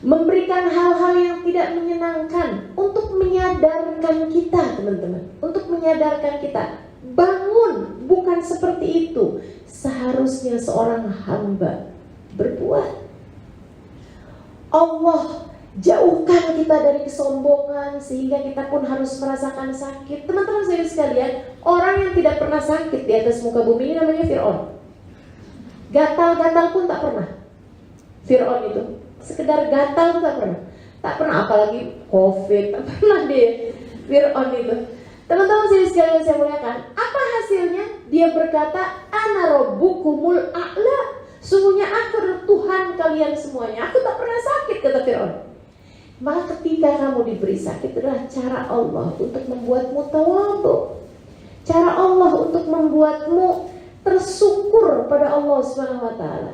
Speaker 1: memberikan hal-hal yang tidak menyenangkan untuk menyadarkan kita, teman-teman, untuk menyadarkan kita bangun, bukan seperti itu seharusnya seorang hamba berbuat. Allah jauhkan kita dari kesombongan sehingga kita pun harus merasakan sakit. Teman-teman saya sekalian, orang yang tidak pernah sakit di atas muka bumi ini namanya Fir'aun. Gatal-gatal pun tak pernah. Fir'aun itu sekedar gatal pun tak pernah. Tak pernah, apalagi COVID, tak pernah dia. Fir'aun itu. Teman-teman sekalian saya muliakan, apa hasilnya? Dia berkata, ana rabbukumul a'la. Sungguhnya aku adalah Tuhan kalian semuanya. Aku tak pernah sakit, kata Fir'aun. Maka ketika kamu diberi sakit adalah cara Allah untuk membuatmu tawadhu. Cara Allah untuk membuatmu tersyukur pada Allah Subhanahu wa taala.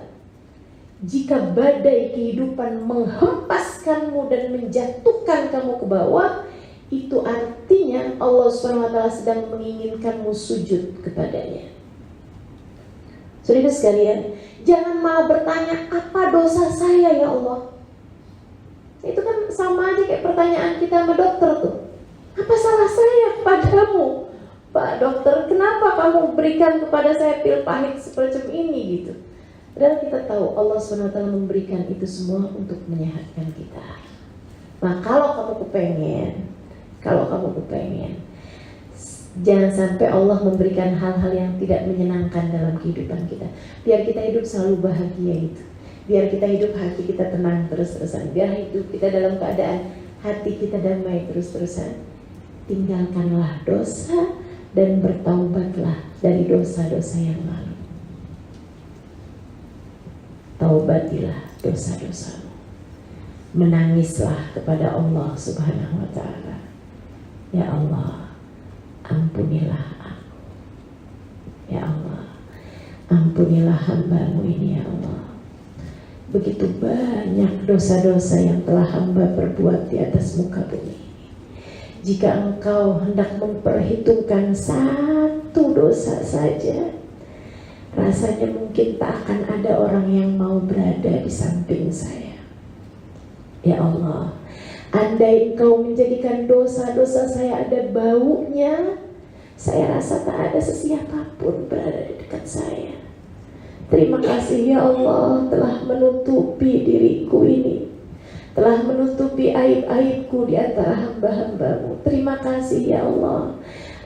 Speaker 1: Jika badai kehidupan menghempaskanmu dan menjatuhkan kamu ke bawah, itu artinya Allah Subhanahu wa taala sedang menginginkanmu sujud kepadanya. Saudara sekalian, jangan malah bertanya, apa dosa saya ya Allah? Itu kan sama aja kayak pertanyaan kita sama dokter tuh. Apa salah saya kepadamu, Pak Dokter? Kenapa kamu berikan kepada saya pil pahit semacam ini gitu? Padahal kita tahu Allah SWT memberikan itu semua untuk menyehatkan kita. Nah kalau kamu kepengen, jangan sampai Allah memberikan hal-hal yang tidak menyenangkan dalam kehidupan kita. Biar kita hidup selalu bahagia itu. Biar kita hidup hati kita tenang terus-terusan. Biar hidup kita dalam keadaan hati kita damai terus-terusan. Tinggalkanlah dosa dan bertaubatlah dari dosa-dosa yang lalu. Taubatilah dosa-dosamu. Menangislah kepada Allah Subhanahu wa ta'ala. Ya Allah, ampunilah aku. Ya Allah, ampunilah hamba-Mu ini ya Allah. Begitu banyak dosa-dosa yang telah hamba perbuat di atas muka bumi ini. Jika Engkau hendak memperhitungkan satu dosa saja, rasanya mungkin tak akan ada orang yang mau berada di samping saya. Ya Allah, andai Engkau menjadikan dosa-dosa saya ada baunya, saya rasa tak ada sesiapa pun berada di dekat saya. Terima kasih ya Allah telah menutupi diriku ini, telah menutupi aib-aibku di antara hamba-hamba-Mu. Terima kasih ya Allah,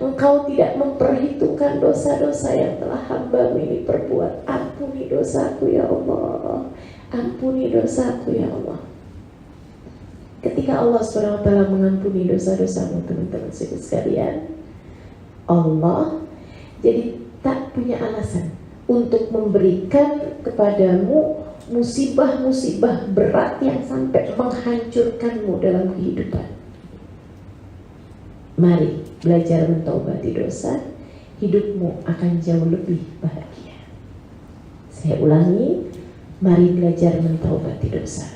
Speaker 1: Engkau tidak memperhitungkan dosa-dosa yang telah hamba-Mu ini perbuat. Ampuni dosaku ya Allah, ampuni dosaku ya Allah. Ketika Allah SWT mengampuni dosa-dosamu, teman-teman sekalian, Allah jadi tak punya alasan untuk memberikan kepadamu musibah-musibah berat yang sampai menghancurkanmu dalam kehidupan. Mari belajar mentaubati dosa, hidupmu akan jauh lebih bahagia. Saya ulangi, mari belajar mentaubati dosa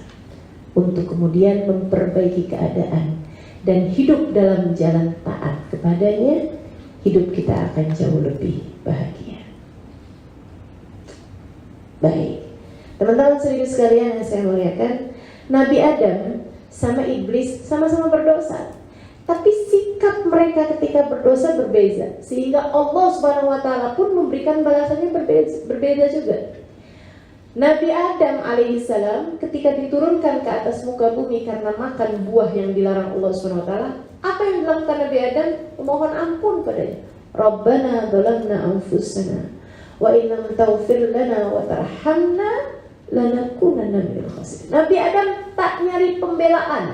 Speaker 1: untuk kemudian memperbaiki keadaan dan hidup dalam jalan taat kepadanya. Hidup kita akan jauh lebih bahagia. Baik, teman-teman sekalian yang saya muliakan, Nabi Adam sama iblis sama-sama berdosa, tapi sikap mereka ketika berdosa berbeza, sehingga Allah Subhanahu wa taala pun memberikan balasannya berbeda juga. Nabi Adam alaihissalam ketika diturunkan ke atas muka bumi karena makan buah yang dilarang Allah Subhanahu wa taala, apa yang dilakukan Nabi Adam? Memohon ampun padanya. Rabbana zalamna anfusana wa illam taghfir lana wa tarhamna lanakunanna minal khasirin. Nabi Adam tak nyari pembelaan,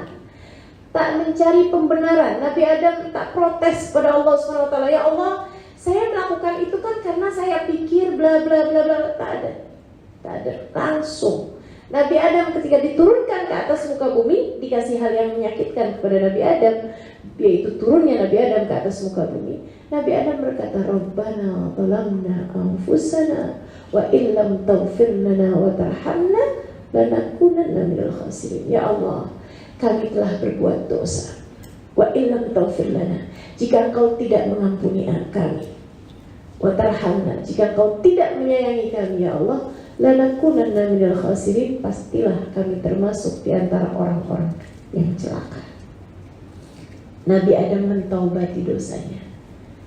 Speaker 1: tak mencari pembenaran. Nabi Adam tak protes pada Allah Subhanahu wa taala, ya Allah, saya melakukan itu kan karena saya pikir bla bla bla bla. Tak ada. Langsung Nabi Adam ketika diturunkan ke atas muka bumi dikasih hal yang menyakitkan kepada Nabi Adam, yaitu turunnya Nabi Adam ke atas muka bumi. Nabi Adam berkata, Rabbana zalamna anfusana wa illam taghfir lana wa tarhamna lanakunanna minal khasirin. Ya Allah, kami telah berbuat dosa. Wa illam taghfir lana, jika Engkau tidak mengampuni kami. Wa tarhamna, jika Engkau tidak menyayangi kami ya Allah, lanakunanna minal khasirin, pastilah kami termasuk di antara orang-orang yang celaka. Nabi Adam mentaubati dosanya.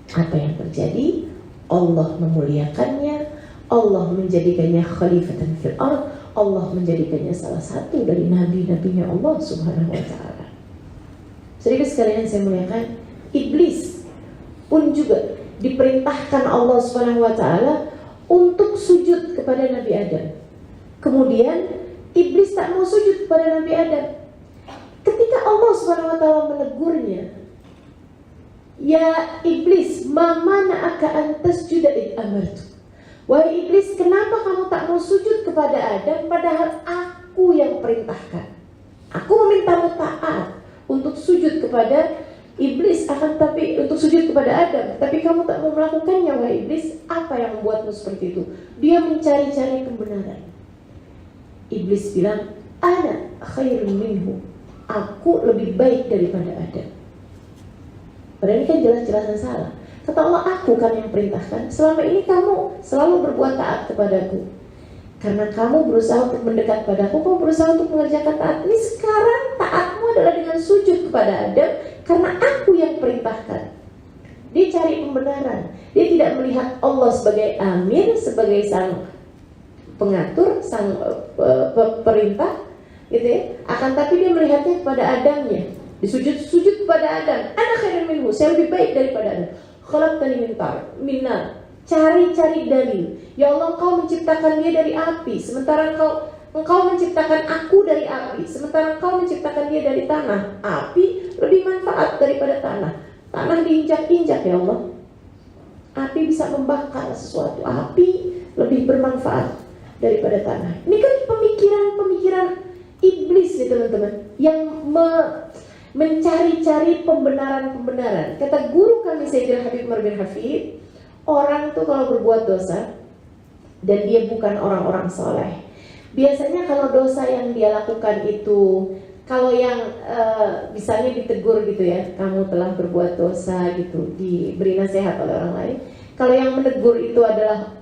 Speaker 1: Apa yang terjadi? Allah memuliakannya, Allah menjadikannya khalifatan fil ardh, Allah menjadikannya salah satu dari nabi-nabinya Allah Subhanahu wa ta'ala. Saudara sekalian saya muliakan, iblis pun juga diperintahkan Allah Subhanahu wa ta'ala untuk sujud kepada Nabi Adam. Kemudian iblis tak mau sujud kepada Nabi Adam. Ketika Allah Subhanahu wa ta'ala menegurnya, "Ya iblis, ma mana'aka an tasjuda id amartu." Wahai iblis, kenapa kamu tak mau sujud kepada Adam padahal aku yang perintahkan? Aku memintamu taat untuk sujud kepada iblis, untuk sujud kepada Adam, tapi kamu tak mau melakukannya. Wahai iblis, apa yang membuatmu seperti itu? Dia mencari-cari kebenaran. Iblis bilang, "Ana khairun minhu." Aku lebih baik daripada Adam. Padahal ini kan jelas-jelasan salah. Kata Allah, aku kan yang perintahkan. Selama ini kamu selalu berbuat taat kepadaku. Karena kamu berusaha untuk mendekat padaku, kamu berusaha untuk mengerjakan taat. Ini sekarang taatmu adalah dengan sujud kepada Adam, karena aku yang perintahkan. Dia cari pembenaran. Dia tidak melihat Allah sebagai amir, sebagai sang pengatur, sang perintah, gitu ya. Akan tapi dia melihatnya kepada Adamnya. Sujud kepada Adam. Ana khairun minhu, saya lebih baik daripada Adam. Khalaqtani min nar. Cari-cari dalil. Ya Allah, Engkau menciptakan dia dari api, sementara Engkau menciptakan aku dari api, sementara Engkau menciptakan dia dari tanah. Api lebih manfaat daripada tanah. Tanah diinjak-injak ya Allah. Api bisa membakar sesuatu. Api lebih bermanfaat daripada tanah. Ini kan pemikiran-pemikiran iblis nih teman-teman, yang mencari-cari pembenaran-pembenaran. Kata guru kami Sayyidina Habib Umar bin Hafid, orang tuh kalau berbuat dosa dan dia bukan orang-orang soleh, biasanya kalau dosa yang dia lakukan itu, kalau yang misalnya ditegur gitu ya, kamu telah berbuat dosa gitu, diberi nasihat oleh orang lain. Kalau yang menegur itu adalah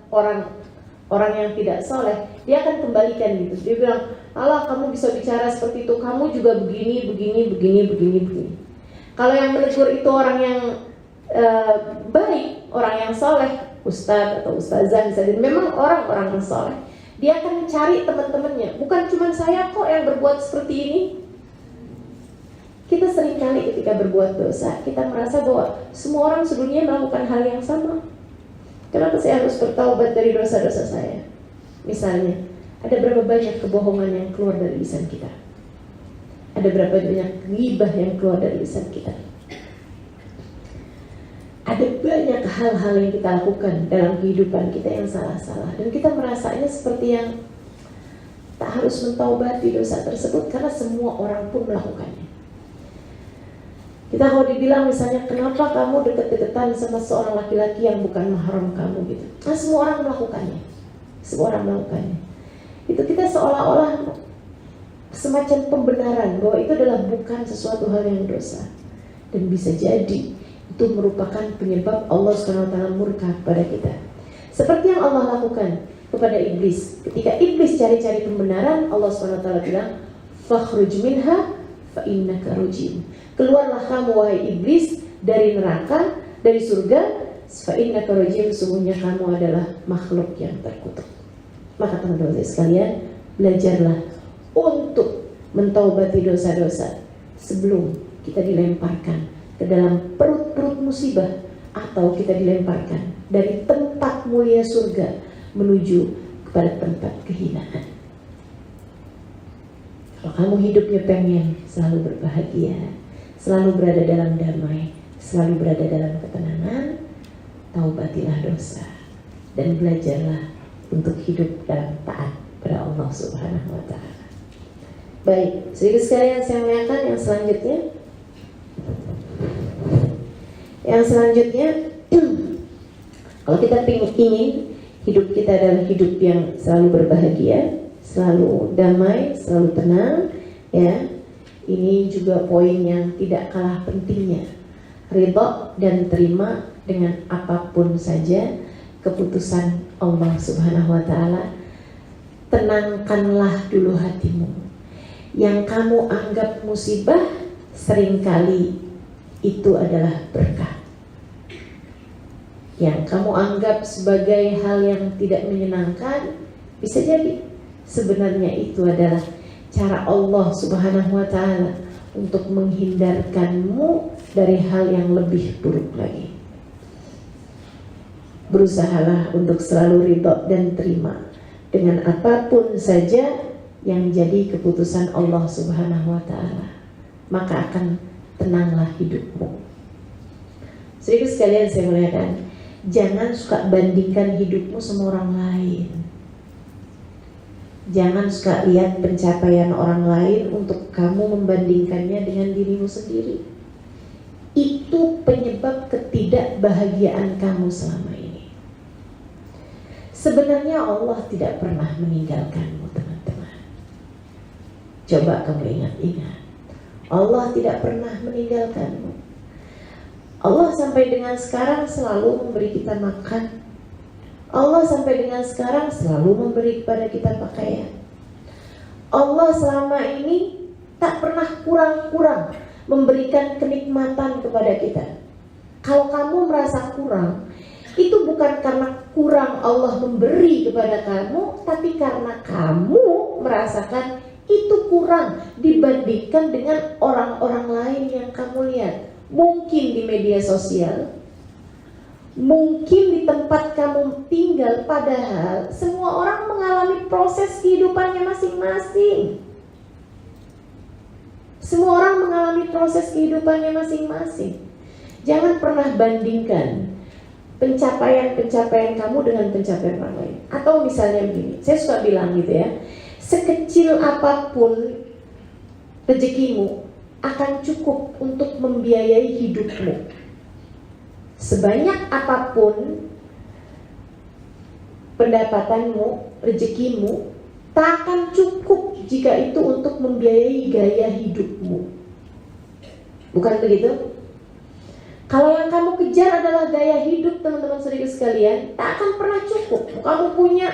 Speaker 1: orang yang tidak soleh, dia akan kembalikan gitu. Dia bilang, Allah, kamu bisa bicara seperti itu, kamu juga begini. Kalau yang menegur itu orang yang baik, orang yang soleh, ustadz atau ustazah misalnya, memang orang-orang yang soleh, dia akan mencari teman-temannya. Bukan cuma saya kok yang berbuat seperti ini. Kita seringkali ketika berbuat dosa, kita merasa bahwa semua orang sedunia melakukan hal yang sama. Kenapa saya harus bertaubat dari dosa-dosa saya? Misalnya, ada berapa banyak kebohongan yang keluar dari lisan kita? Ada berapa banyak ghibah yang keluar dari lisan kita? Ada banyak hal-hal yang kita lakukan dalam kehidupan kita yang salah-salah, dan kita merasanya seperti yang tak harus mentaubati dosa tersebut karena semua orang pun melakukannya. Kita kalau dibilang misalnya, kenapa kamu deket-deketan sama seorang laki-laki yang bukan mahram kamu gitu? Nah, semua orang melakukannya. Semua orang melakukannya. Itu kita seolah-olah semacam pembenaran bahwa itu adalah bukan sesuatu hal yang dosa. Dan bisa jadi itu merupakan penyebab Allah SWT murka kepada kita. Seperti yang Allah lakukan kepada iblis. Ketika iblis cari-cari pembenaran, Allah SWT bilang, "Fakhruj minha fa innaka rajim." Keluarlah kamu wahai iblis dari neraka, dari surga, fa innaka rajim, sungguhnya kamu adalah makhluk yang terkutuk. Maka teman-teman sekalian, belajarlah untuk mentaubati dosa-dosa sebelum kita dilemparkan ke dalam perut-perut musibah, atau kita dilemparkan dari tempat mulia surga menuju kepada tempat kehinaan. Kalau kamu hidupnya pengen selalu berbahagia, selalu berada dalam damai, selalu berada dalam ketenangan, taubatilah dosa dan belajarlah untuk hidup dalam taat pada Allah Subhanahu wa ta'ala. Baik, sedikit sekalian saya muliakan yang selanjutnya. Yang selanjutnya, kalau kita ingin hidup kita adalah hidup yang selalu berbahagia, selalu damai, selalu tenang, ya. Ini juga poin yang tidak kalah pentingnya. Ridha dan terima dengan apapun saja keputusan Allah Subhanahu wa ta'ala. Tenangkanlah dulu hatimu. Yang kamu anggap musibah, seringkali itu adalah berkah. Yang kamu anggap sebagai hal yang tidak menyenangkan, bisa jadi Sebenarnya itu adalah cara Allah Subhanahu wa Ta'ala untuk menghindarkanmu dari hal yang lebih buruk lagi. Berusahalah untuk selalu ridho dan terima dengan apapun saja yang jadi keputusan Allah Subhanahu wa Ta'ala, maka akan tenanglah hidupmu. Saudara sekalian saya muliakan, jangan suka bandingkan hidupmu sama orang lain. Jangan suka lihat pencapaian orang lain untuk kamu membandingkannya dengan dirimu sendiri. Itu penyebab ketidakbahagiaan kamu selama ini. Sebenarnya Allah tidak pernah meninggalkanmu, teman-teman. Coba kamu ingat-ingat, Allah tidak pernah meninggalkanmu. Allah sampai dengan sekarang selalu memberi kita makan. Allah sampai dengan sekarang selalu memberi kepada kita pakaian. Allah selama ini tak pernah kurang-kurang memberikan kenikmatan kepada kita. Kalau kamu merasa kurang, itu bukan karena kurang Allah memberi kepada kamu, tapi karena kamu merasakan itu kurang dibandingkan dengan orang-orang lain yang kamu lihat. Mungkin di media sosial, mungkin di tempat kamu tinggal, padahal semua orang mengalami proses kehidupannya masing-masing. Semua orang mengalami proses kehidupannya masing-masing. Jangan pernah bandingkan pencapaian-pencapaian kamu dengan pencapaian orang lain. Atau misalnya begini, saya suka bilang gitu ya, sekecil apapun rezekimu akan cukup untuk membiayai hidupmu. Sebanyak apapun pendapatanmu, rezekimu, tak akan cukup jika itu untuk membiayai gaya hidupmu. Bukan begitu? Kalau yang kamu kejar adalah gaya hidup, teman-teman saudara sekalian, tak akan pernah cukup. Kamu punya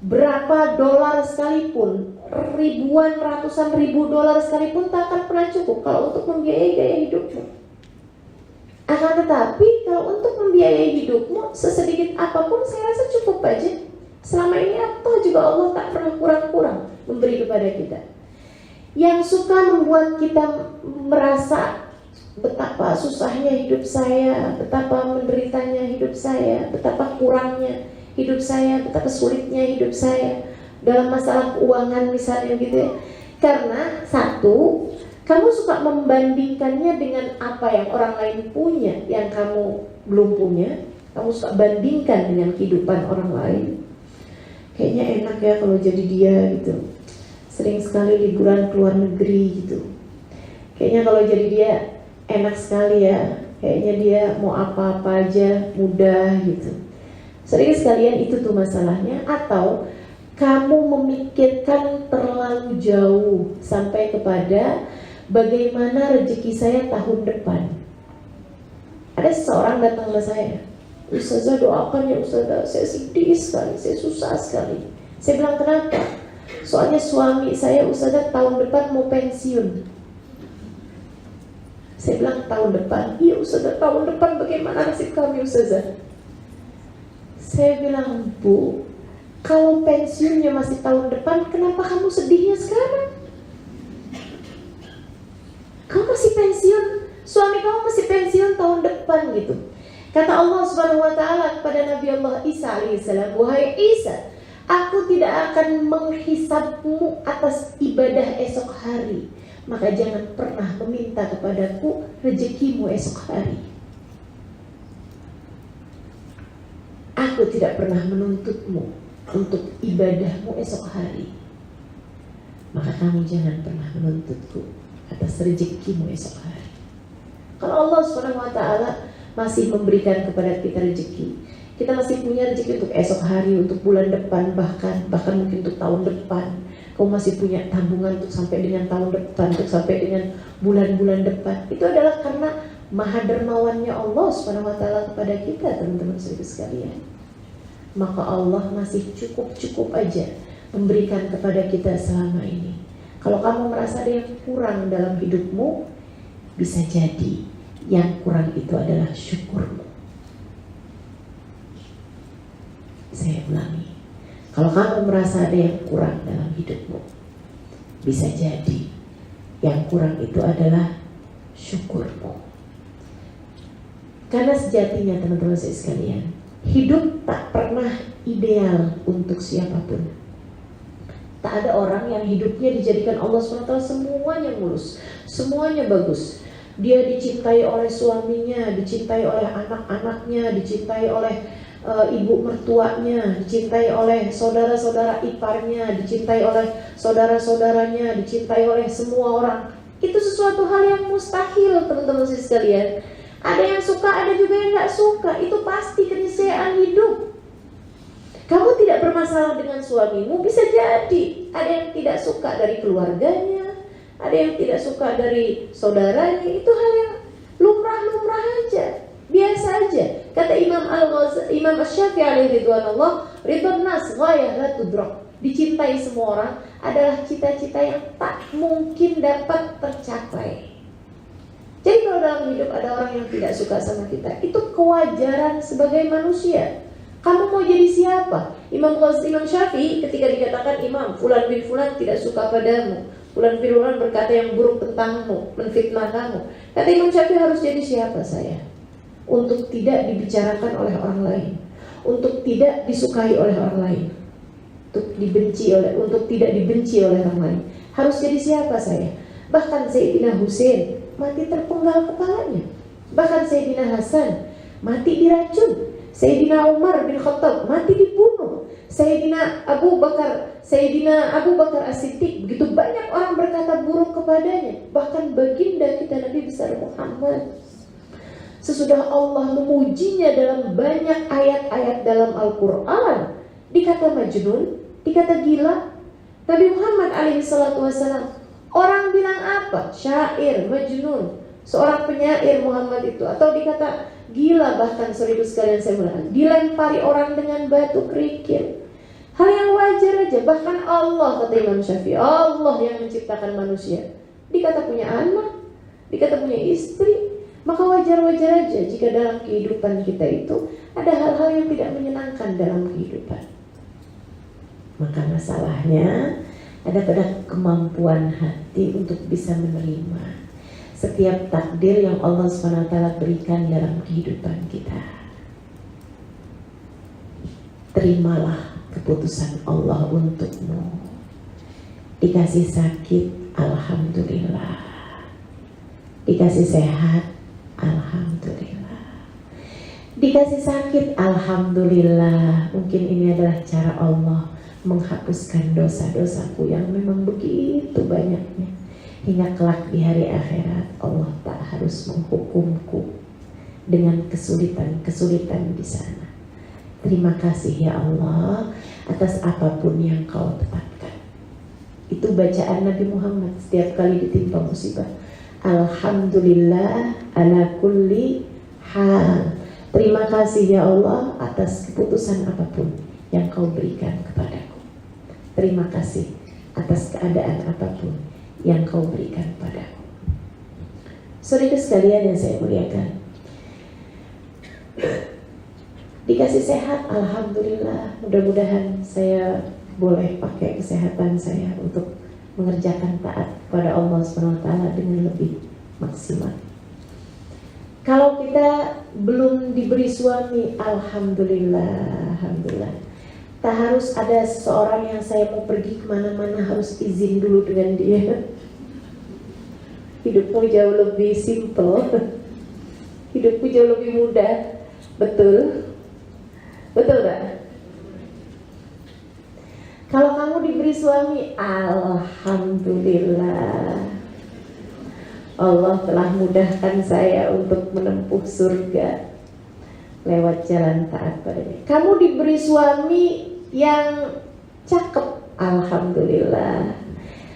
Speaker 1: berapa dolar sekalipun, ribuan, ratusan ribu dolar sekalipun, tak akan pernah cukup kalau untuk membiayai gaya hidupmu. Akan tetapi kalau untuk membiayai hidupmu sesedikit apapun, saya rasa cukup aja. Selama ini apa juga Allah tak pernah kurang-kurang memberi kepada kita. Yang suka membuat kita merasa betapa susahnya hidup saya, betapa menderitanya hidup saya, betapa kurangnya hidup saya, betapa sulitnya hidup saya dalam masalah keuangan misalnya gitu ya. Karena satu, kamu suka membandingkannya dengan apa yang orang lain punya yang kamu belum punya. Kamu suka bandingkan dengan kehidupan orang lain. Kayaknya enak ya kalau jadi dia gitu. Sering sekali liburan ke luar negeri gitu. Kayaknya kalau jadi dia enak sekali ya. Kayaknya dia mau apa-apa aja mudah gitu. Sering sekalian itu tuh masalahnya. Atau kamu memikirkan terlalu jauh sampai kepada bagaimana rezeki saya tahun depan. Ada seseorang datang ke saya, Ustazah doakan ya Ustazah, saya sedih sekali, saya susah sekali. Saya bilang kenapa? Soalnya suami saya Ustazah tahun depan mau pensiun. Saya bilang tahun depan? Iya Ustazah, tahun depan bagaimana nasib kami Ustazah? Saya bilang, Bu, kalau pensiunnya masih tahun depan, kenapa kamu sedihnya sekarang? Kamu masih pensiun, suami kamu masih pensiun tahun depan gitu. Kata Allah Subhanahu wa Ta'ala kepada Nabi Allah Isa alaihissalam, wahai Isa, aku tidak akan menghisabmu atas ibadah esok hari, maka jangan pernah meminta kepadaku rezekimu esok hari. Aku tidak pernah menuntutmu untuk ibadahmu esok hari, maka kamu jangan pernah menuntutku atas rezekimu esok hari. Kalau Allah Subhanahu wa Ta'ala masih memberikan kepada kita rezeki, kita masih punya rezeki untuk esok hari, untuk bulan depan, bahkan mungkin untuk tahun depan. Kamu masih punya tabungan untuk sampai dengan tahun depan, untuk sampai dengan bulan-bulan depan. Itu adalah karena maha dermawannya Allah Subhanahu wa Ta'ala kepada kita, teman-teman sekalian. Maka Allah masih cukup-cukup aja memberikan kepada kita selama ini. Kalau kamu merasa ada yang kurang dalam hidupmu, bisa jadi yang kurang itu adalah syukurmu. Saya ulangi, Kalau kamu merasa ada yang kurang dalam hidupmu, bisa jadi yang kurang itu adalah syukurmu. Karena sejatinya teman-teman saya sekalian, hidup tak pernah ideal untuk siapapun. Tak ada orang yang hidupnya dijadikan Allah SWT semuanya mulus, semuanya bagus. Dia dicintai oleh suaminya, dicintai oleh anak-anaknya, dicintai oleh ibu mertuanya, dicintai oleh saudara-saudara iparnya, dicintai oleh saudara-saudaranya, dicintai oleh semua orang. Itu sesuatu hal yang mustahil teman-teman sekalian. Ada yang suka, ada juga yang gak suka. Itu pasti keniscayaan hidup. Kamu tidak bermasalah dengan suamimu, bisa jadi ada yang tidak suka dari keluarganya, ada yang tidak suka dari saudaranya. Itu hal yang lumrah-lumrah aja, biasa aja. Kata Imam Asy-Syafi'i alaihi ridwanullah, ridwan nas ghayah la tudrak. Dicintai semua orang adalah cita-cita yang tak mungkin dapat tercapai. Jadi kalau dalam hidup ada orang yang tidak suka sama kita, itu kewajaran sebagai manusia. Kamu mau jadi siapa? Imam Syafi'i ketika dikatakan imam, fulan bin fulan tidak suka padamu, fulan bin fulan berkata yang buruk tentangmu, menfitnah kamu. Kata Imam Syafi'i, harus jadi siapa saya? Untuk tidak dibicarakan oleh orang lain, untuk tidak disukai oleh orang lain, untuk tidak dibenci oleh orang lain. Harus jadi siapa saya? Bahkan Sayyidina Husain mati terpenggal kepalanya. Bahkan Sayyidina Hasan mati diracun. Sayyidina Umar bin Khattab mati dibunuh. Sayyidina Abu Bakar As-Siddiq, begitu banyak orang berkata buruk kepadanya. Bahkan baginda kita Nabi besar Muhammad, sesudah Allah memujinya dalam banyak ayat-ayat dalam Al-Quran, dikata majnun, dikata gila. Nabi Muhammad alaihi salatu wassalam, orang bilang apa? Syair, majnun, seorang penyair Muhammad itu. Atau dikata gila, bahkan seribu sekalian saya bilang, dilempari orang dengan batu kerikil. Hal yang wajar aja. Bahkan Allah, kata Imam Syafi'i, Allah yang menciptakan manusia, dikata punya anak, dikata punya istri. Maka wajar-wajar aja jika dalam kehidupan kita itu ada hal-hal yang tidak menyenangkan dalam kehidupan. Maka masalahnya ada pada kemampuan hati untuk bisa menerima setiap takdir yang Allah SWT berikan dalam kehidupan kita. Terimalah keputusan Allah untukmu. Dikasih sakit, alhamdulillah. Dikasih sehat, alhamdulillah. Dikasih sakit, alhamdulillah. Mungkin ini adalah cara Allah menghapuskan dosa-dosaku yang memang begitu banyaknya, hingga kelak di hari akhirat Allah tak harus menghukumku dengan kesulitan-kesulitan di sana. Terima kasih ya Allah atas apapun yang Kau tetapkan. Itu bacaan Nabi Muhammad setiap kali ditimpa musibah. Alhamdulillah ala kulli hal. Terima kasih ya Allah atas keputusan apapun yang Kau berikan kepadaku. Terima kasih atas keadaan apapun yang Kau berikan padaku. Saudara sekalian yang saya muliakan, dikasih sehat, alhamdulillah. Mudah-mudahan saya boleh pakai kesehatan saya untuk mengerjakan taat kepada Allah SWT dengan lebih maksimal. Kalau kita belum diberi suami, alhamdulillah, alhamdulillah. Tak harus ada seseorang yang saya mau pergi kemana-mana harus izin dulu dengan dia. Hidupku jauh lebih simple, hidupku jauh lebih mudah. Betul? Betul gak? Kalau kamu diberi suami, alhamdulillah, Allah telah mudahkan saya untuk menempuh surga lewat jalan taat padanya. Kamu diberi suami yang cakep, alhamdulillah,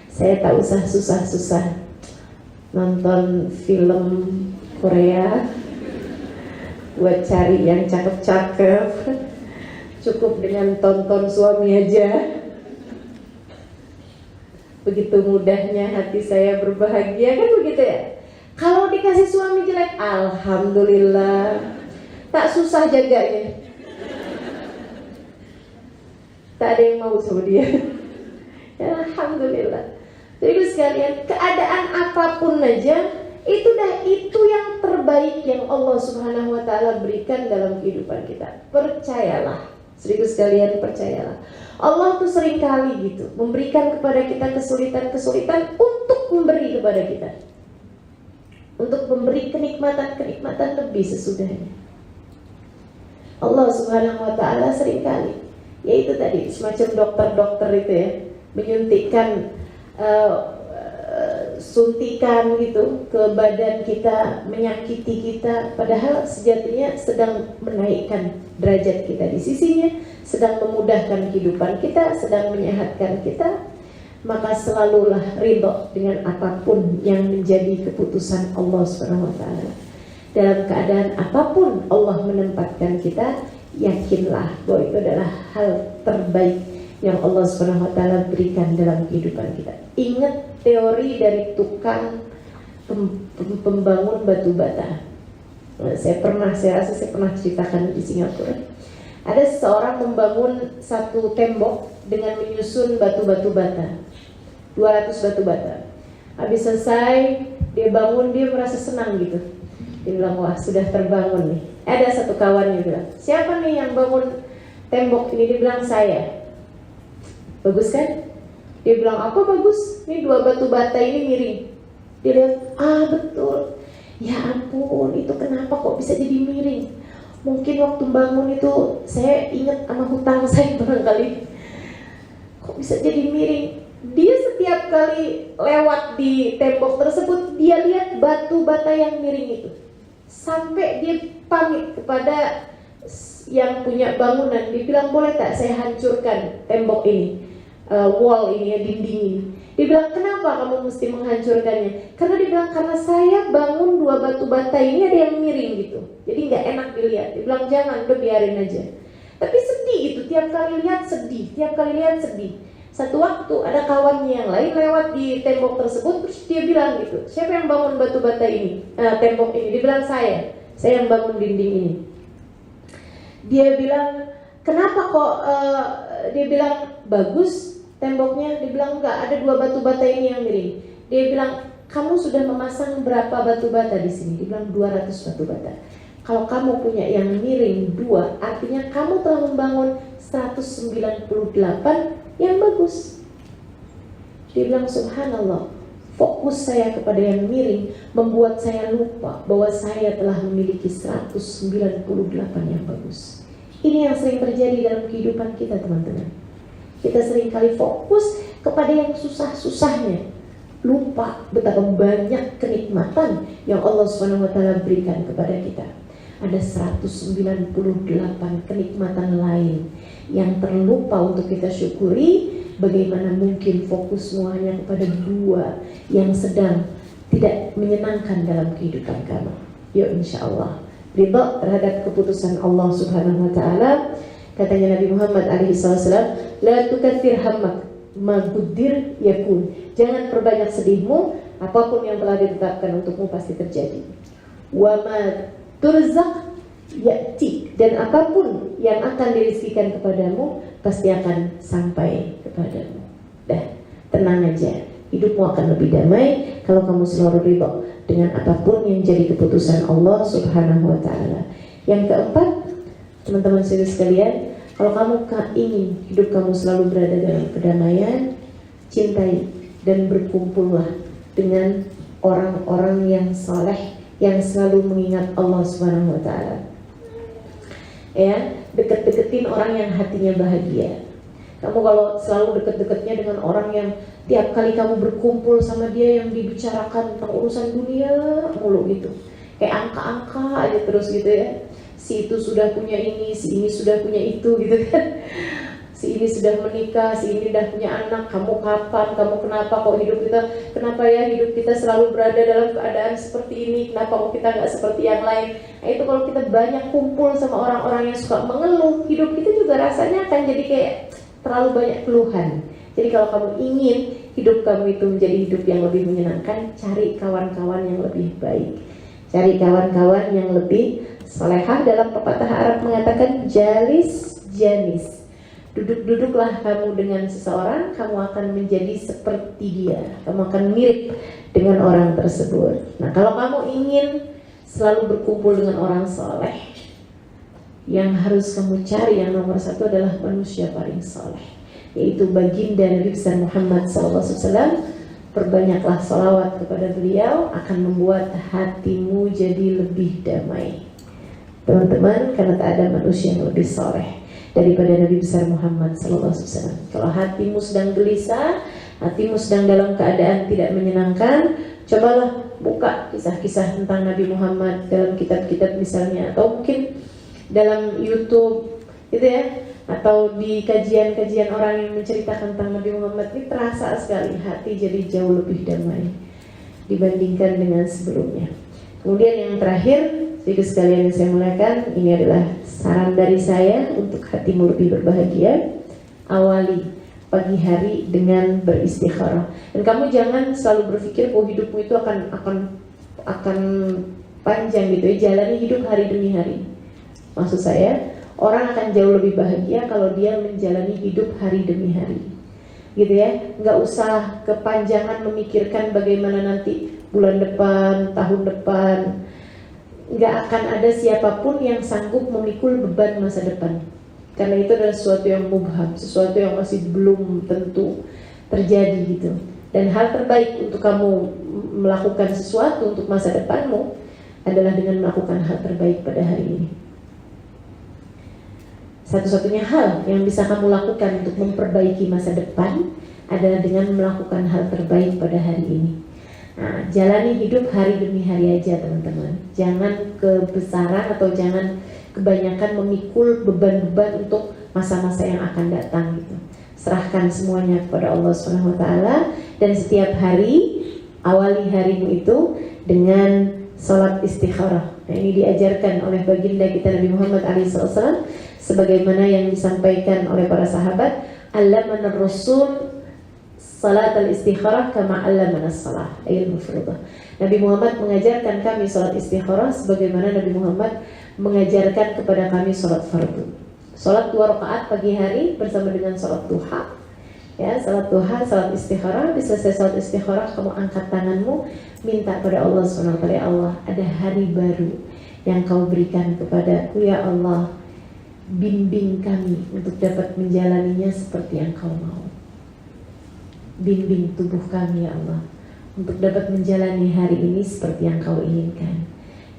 Speaker 1: saya tak usah susah-susah nonton film Korea buat cari yang cakep-cakep. Cukup dengan tonton suami aja. Begitu mudahnya hati saya berbahagia, kan begitu ya. Kalau dikasih suami jelek, alhamdulillah, tak susah jaganya. Tak ada yang mau sama dia. Ya, alhamdulillah. Jadi sekalian, keadaan apapun aja itu yang terbaik yang Allah Subhanahu wa taala berikan dalam kehidupan kita. Percayalah. Seribu sekalian, percayalah. Allah tuh seringkali gitu memberikan kepada kita kesulitan-kesulitan untuk memberi kepada kita, untuk memberi kenikmatan-kenikmatan lebih sesudahnya. Allah Subhanahu wa taala seringkali, yaitu tadi semacam dokter-dokter itu ya, menyuntikkan suntikan gitu ke badan kita, menyakiti kita, padahal sejatinya sedang menaikkan derajat kita di sisinya, sedang memudahkan kehidupan kita, sedang menyehatkan kita. Maka selalulah ridho dengan apapun yang menjadi keputusan Allah Subhanahu wa taala. Dalam keadaan apapun Allah menempatkan kita, yakinlah bahwa itu adalah hal terbaik yang Allah Subhanahu wa taala berikan dalam kehidupan kita. Ingat teori dari tukang pembangun batu bata. Saya rasa saya pernah ceritakan di Singapura. Ada seseorang membangun satu tembok dengan menyusun batu-batu bata, 200 batu bata. Habis selesai dia bangun, dia merasa senang gitu. Dia bilang, wah sudah terbangun nih. Ada satu kawannya bilang, siapa nih yang bangun tembok ini? Dia bilang, saya. Bagus kan? Dia bilang, apa bagus? Ini 2 batu bata ini miring. Dia lihat, betul. Ya ampun, itu kenapa kok bisa jadi miring? Mungkin waktu bangun itu saya ingat sama hutang saya barangkali. Kok bisa jadi miring? Dia setiap kali lewat di tembok tersebut, dia lihat batu bata yang miring itu. Sampai dia pamit kepada yang punya bangunan. Dia bilang, boleh tak saya hancurkan tembok ini, wall ini ya, dinding ini. Dia bilang, kenapa kamu mesti menghancurkannya? Karena dia bilang, karena saya bangun 2 batu bata ini ada yang miring gitu, jadi nggak enak dilihat. Dia bilang, jangan, udah biarin aja. Tapi sedih itu, tiap kali lihat sedih. Satu waktu ada kawannya yang lain lewat di tembok tersebut, terus dia bilang gitu, siapa yang bangun batu bata ini, tembok ini? Dia bilang, saya yang bangun dinding ini. Dia bilang, kenapa kok? Dia bilang, bagus temboknya. Dia bilang, enggak, ada 2 batu bata ini yang miring. Dia bilang, kamu sudah memasang berapa batu bata di sini? Dia bilang, 200 batu bata. Kalau kamu punya yang miring 2, artinya kamu telah membangun 198 yang bagus. Dia bilang, subhanallah, fokus saya kepada yang miring membuat saya lupa bahwa saya telah memiliki 198 yang bagus. Ini yang sering terjadi dalam kehidupan kita, teman-teman. Kita sering kali fokus kepada yang susah-susahnya, lupa betapa banyak kenikmatan yang Allah SWT berikan kepada kita. Ada 198 kenikmatan lain yang terlupa untuk kita syukuri. Bagaimana mungkin fokus semuanya kepada 2 yang sedang tidak menyenangkan dalam kehidupan kamu? Yuk, insya Allah ridha terhadap keputusan Allah Subhanahu wa taala. Katanya Nabi Muhammad SAW, la tukathir hammak ma quddir yakun. Jangan perbanyak sedihmu, apapun yang telah ditetapkan untukmu pasti terjadi. Wa ma turzaq ya'ti, dan apapun yang akan dirizkikan kepadamu pasti akan sampai kepadamu. Dah, tenang aja. Hidupmu akan lebih damai kalau kamu selalu ridha dengan apapun yang jadi keputusan Allah Subhanahu wa taala. Yang keempat, teman-teman saudara sekalian, kalau kamu ingin hidup kamu selalu berada dalam kedamaian, cintai dan berkumpullah dengan orang-orang yang saleh yang selalu mengingat Allah Subhanahu wa taala. Ya, deket-deketin orang yang hatinya bahagia. Kamu kalau selalu deket-deketnya dengan orang yang tiap kali kamu berkumpul sama dia yang dibicarakan tentang urusan dunia mulu gitu, kayak angka-angka aja terus gitu ya. Si itu sudah punya ini, si ini sudah punya itu gitu kan. Si ini sudah menikah, si ini sudah punya anak. Kamu kapan? Kamu kenapa kok hidup kita? Kenapa ya hidup kita selalu berada dalam keadaan seperti ini? Kenapa kok kita nggak seperti yang lain? Nah, itu kalau kita banyak kumpul sama orang-orang yang suka mengeluh, hidup kita juga rasanya akan jadi kayak terlalu banyak keluhan. Jadi kalau kamu ingin hidup kamu itu menjadi hidup yang lebih menyenangkan, cari kawan-kawan yang lebih baik, cari kawan-kawan yang lebih salehah. Dalam pepatah Arab mengatakan jalis janis, Duduk-duduklah kamu dengan seseorang, kamu akan menjadi seperti dia, kamu akan mirip dengan orang tersebut. Nah, kalau kamu ingin selalu berkumpul dengan orang soleh, yang harus kamu cari yang nomor satu adalah manusia paling soleh, yaitu baginda Nabi besar Muhammad SAW. Perbanyaklah salawat kepada beliau, akan membuat hatimu jadi lebih damai, teman-teman, karena tak ada manusia yang lebih soleh daripada Nabi besar Muhammad SAW. Kalau hatimu sedang gelisah, hatimu sedang dalam keadaan tidak menyenangkan, cobalah buka kisah-kisah tentang Nabi Muhammad dalam kitab-kitab misalnya, atau mungkin dalam YouTube gitu ya, atau di kajian-kajian orang yang menceritakan tentang Nabi Muhammad. Ini terasa sekali hati jadi jauh lebih damai dibandingkan dengan sebelumnya. Kemudian yang terakhir, sedikit sekalian yang saya muliakan, ini adalah saran dari saya untuk hatimu lebih berbahagia. Awali pagi hari dengan beristikharah. Dan kamu jangan selalu berpikir bahwa hidupmu itu akan panjang gitu ya. Jalani hidup hari demi hari. Maksud saya, orang akan jauh lebih bahagia kalau dia menjalani hidup hari demi hari, gitu ya. Nggak usah kepanjangan memikirkan bagaimana nanti bulan depan, tahun depan. Nggak akan ada siapapun yang sanggup memikul beban masa depan, karena itu adalah sesuatu yang mubham, sesuatu yang masih belum tentu terjadi gitu. Dan hal terbaik untuk kamu melakukan sesuatu untuk masa depanmu adalah dengan melakukan hal terbaik pada hari ini. Satu-satunya hal yang bisa kamu lakukan untuk memperbaiki masa depan adalah dengan melakukan hal terbaik pada hari ini. Nah, jalani hidup hari demi hari aja teman-teman. Jangan kebesaran atau jangan kebanyakan memikul beban-beban untuk masa-masa yang akan datang gitu. Serahkan semuanya kepada Allah SWT, dan setiap hari awali harimu itu dengan salat istikharah. Nah, ini diajarkan oleh baginda kita Nabi Muhammad SAW, sebagaimana yang disampaikan oleh para sahabat, allamana Rasul salat al-istikharah kama allamana salah ayat mufradah. Nabi Muhammad mengajarkan kami salat istikharah sebagaimana Nabi Muhammad mengajarkan kepada kami salat fardu. Salat 2 rakaat pagi hari bersama dengan salat duha. Ya, salat duha, salat istikharah. Selesai salat istikharah, kamu angkat tanganmu, minta pada Allah SWT, ya Allah, ada hari baru yang kau berikan kepadaku, ya Allah, bimbing kami untuk dapat menjalaninya seperti yang kau mau. Bimbing tubuh kami, ya Allah, untuk dapat menjalani hari ini seperti yang kau inginkan.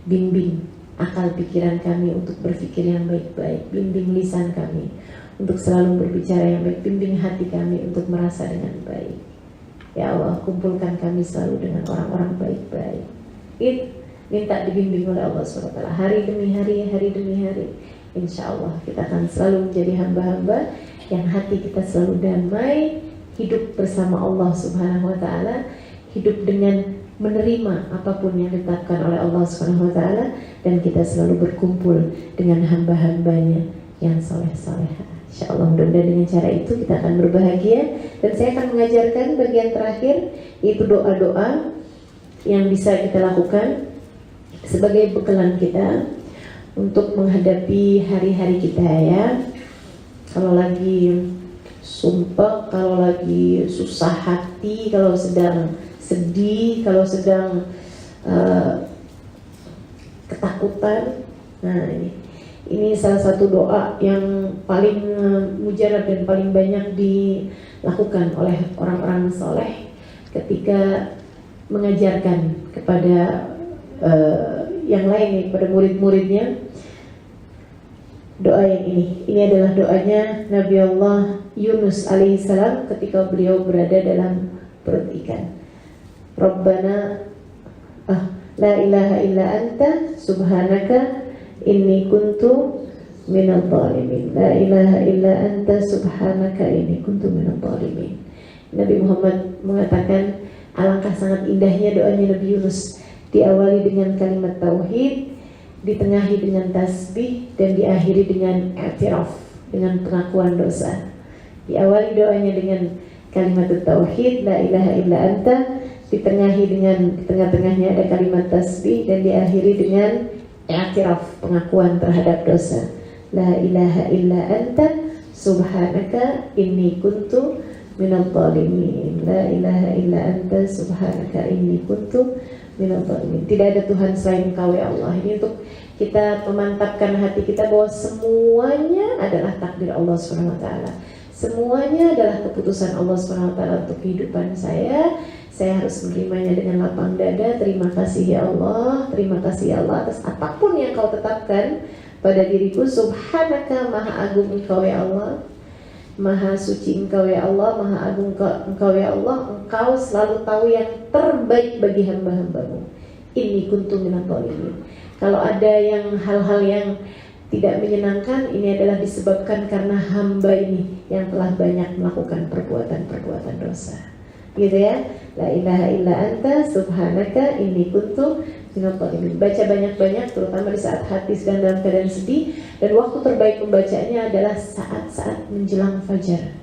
Speaker 1: Bimbing akal pikiran kami untuk berpikir yang baik-baik. Bimbing lisan kami untuk selalu berbicara yang baik. Bimbing hati kami untuk merasa dengan baik. Ya Allah, kumpulkan kami selalu dengan orang-orang baik-baik. Minta dibimbing oleh Allah SWT hari demi hari, hari demi hari. Insya Allah kita akan selalu menjadi hamba-hamba yang hati kita selalu damai, hidup bersama Allah Subhanahu Wa Taala, hidup dengan menerima apapun yang ditetapkan oleh Allah Subhanahu Wa Taala, dan kita selalu berkumpul dengan hamba-hambanya yang soleh-soleha. Insya Allah mudah-mudahan dengan cara itu kita akan berbahagia. Dan saya akan mengajarkan bagian terakhir, yaitu doa-doa yang bisa kita lakukan sebagai bekalan kita untuk menghadapi hari-hari kita ya. Kalau lagi sumpah, kalau lagi susah hati, kalau sedang sedih, kalau sedang ketakutan. Nah, ini salah satu doa yang paling mujarab dan paling banyak dilakukan oleh orang-orang soleh ketika mengajarkan kepada yang lain nih, pada murid-muridnya. Doa yang ini adalah doanya Nabi Allah Yunus alaihissalam ketika beliau berada dalam perut ikan. Rabbana la ilaha illa anta subhanaka inni kuntu minadh dhalimin. La ilaha illa anta subhanaka inni kuntu minadh dhalimin. Nabi Muhammad mengatakan alangkah sangat indahnya doanya Nabi Yunus, diawali dengan kalimat tauhid, ditengahi dengan tasbih, dan diakhiri dengan i'tiraf, dengan pengakuan dosa. Diawali doanya dengan kalimat tauhid, la ilaha illa anta, ditengahi dengan di tengah-tengahnya ada kalimat tasbih, dan diakhiri dengan i'tiraf, pengakuan terhadap dosa. La ilaha illa anta subhanaka inni kuntu minadh dhalimin. La ilaha illa anta subhanaka inni kuntu minadh dhalimin. Tidak ada Tuhan selain Engkau ya Allah. Ini untuk kita memantapkan hati kita bahwa semuanya adalah takdir Allah Subhanahu wa taala. Semuanya adalah keputusan Allah Subhanahu wa taala untuk kehidupan saya. Saya harus menerimanya dengan lapang dada. Terima kasih ya Allah. Terima kasih ya Allah atas apapun yang Kau tetapkan pada diriku. Subhanaka, maha agung Engkau ya Allah. Maha suci Engkau ya Allah, maha agung Engkau ya Allah. Engkau selalu tahu yang terbaik bagi hamba-hambamu. Inni kuntu minadh dhalimin. Kalau ada yang hal-hal yang tidak menyenangkan, ini adalah disebabkan karena hamba ini yang telah banyak melakukan perbuatan-perbuatan dosa. Gitu ya. La ilaha illa anta subhanaka inni kuntu minadh dhalimin. Baca banyak-banyak, terutama di saat hati sedang dalam keadaan sedih. Dan waktu terbaik membacanya adalah saat-saat menjelang fajar,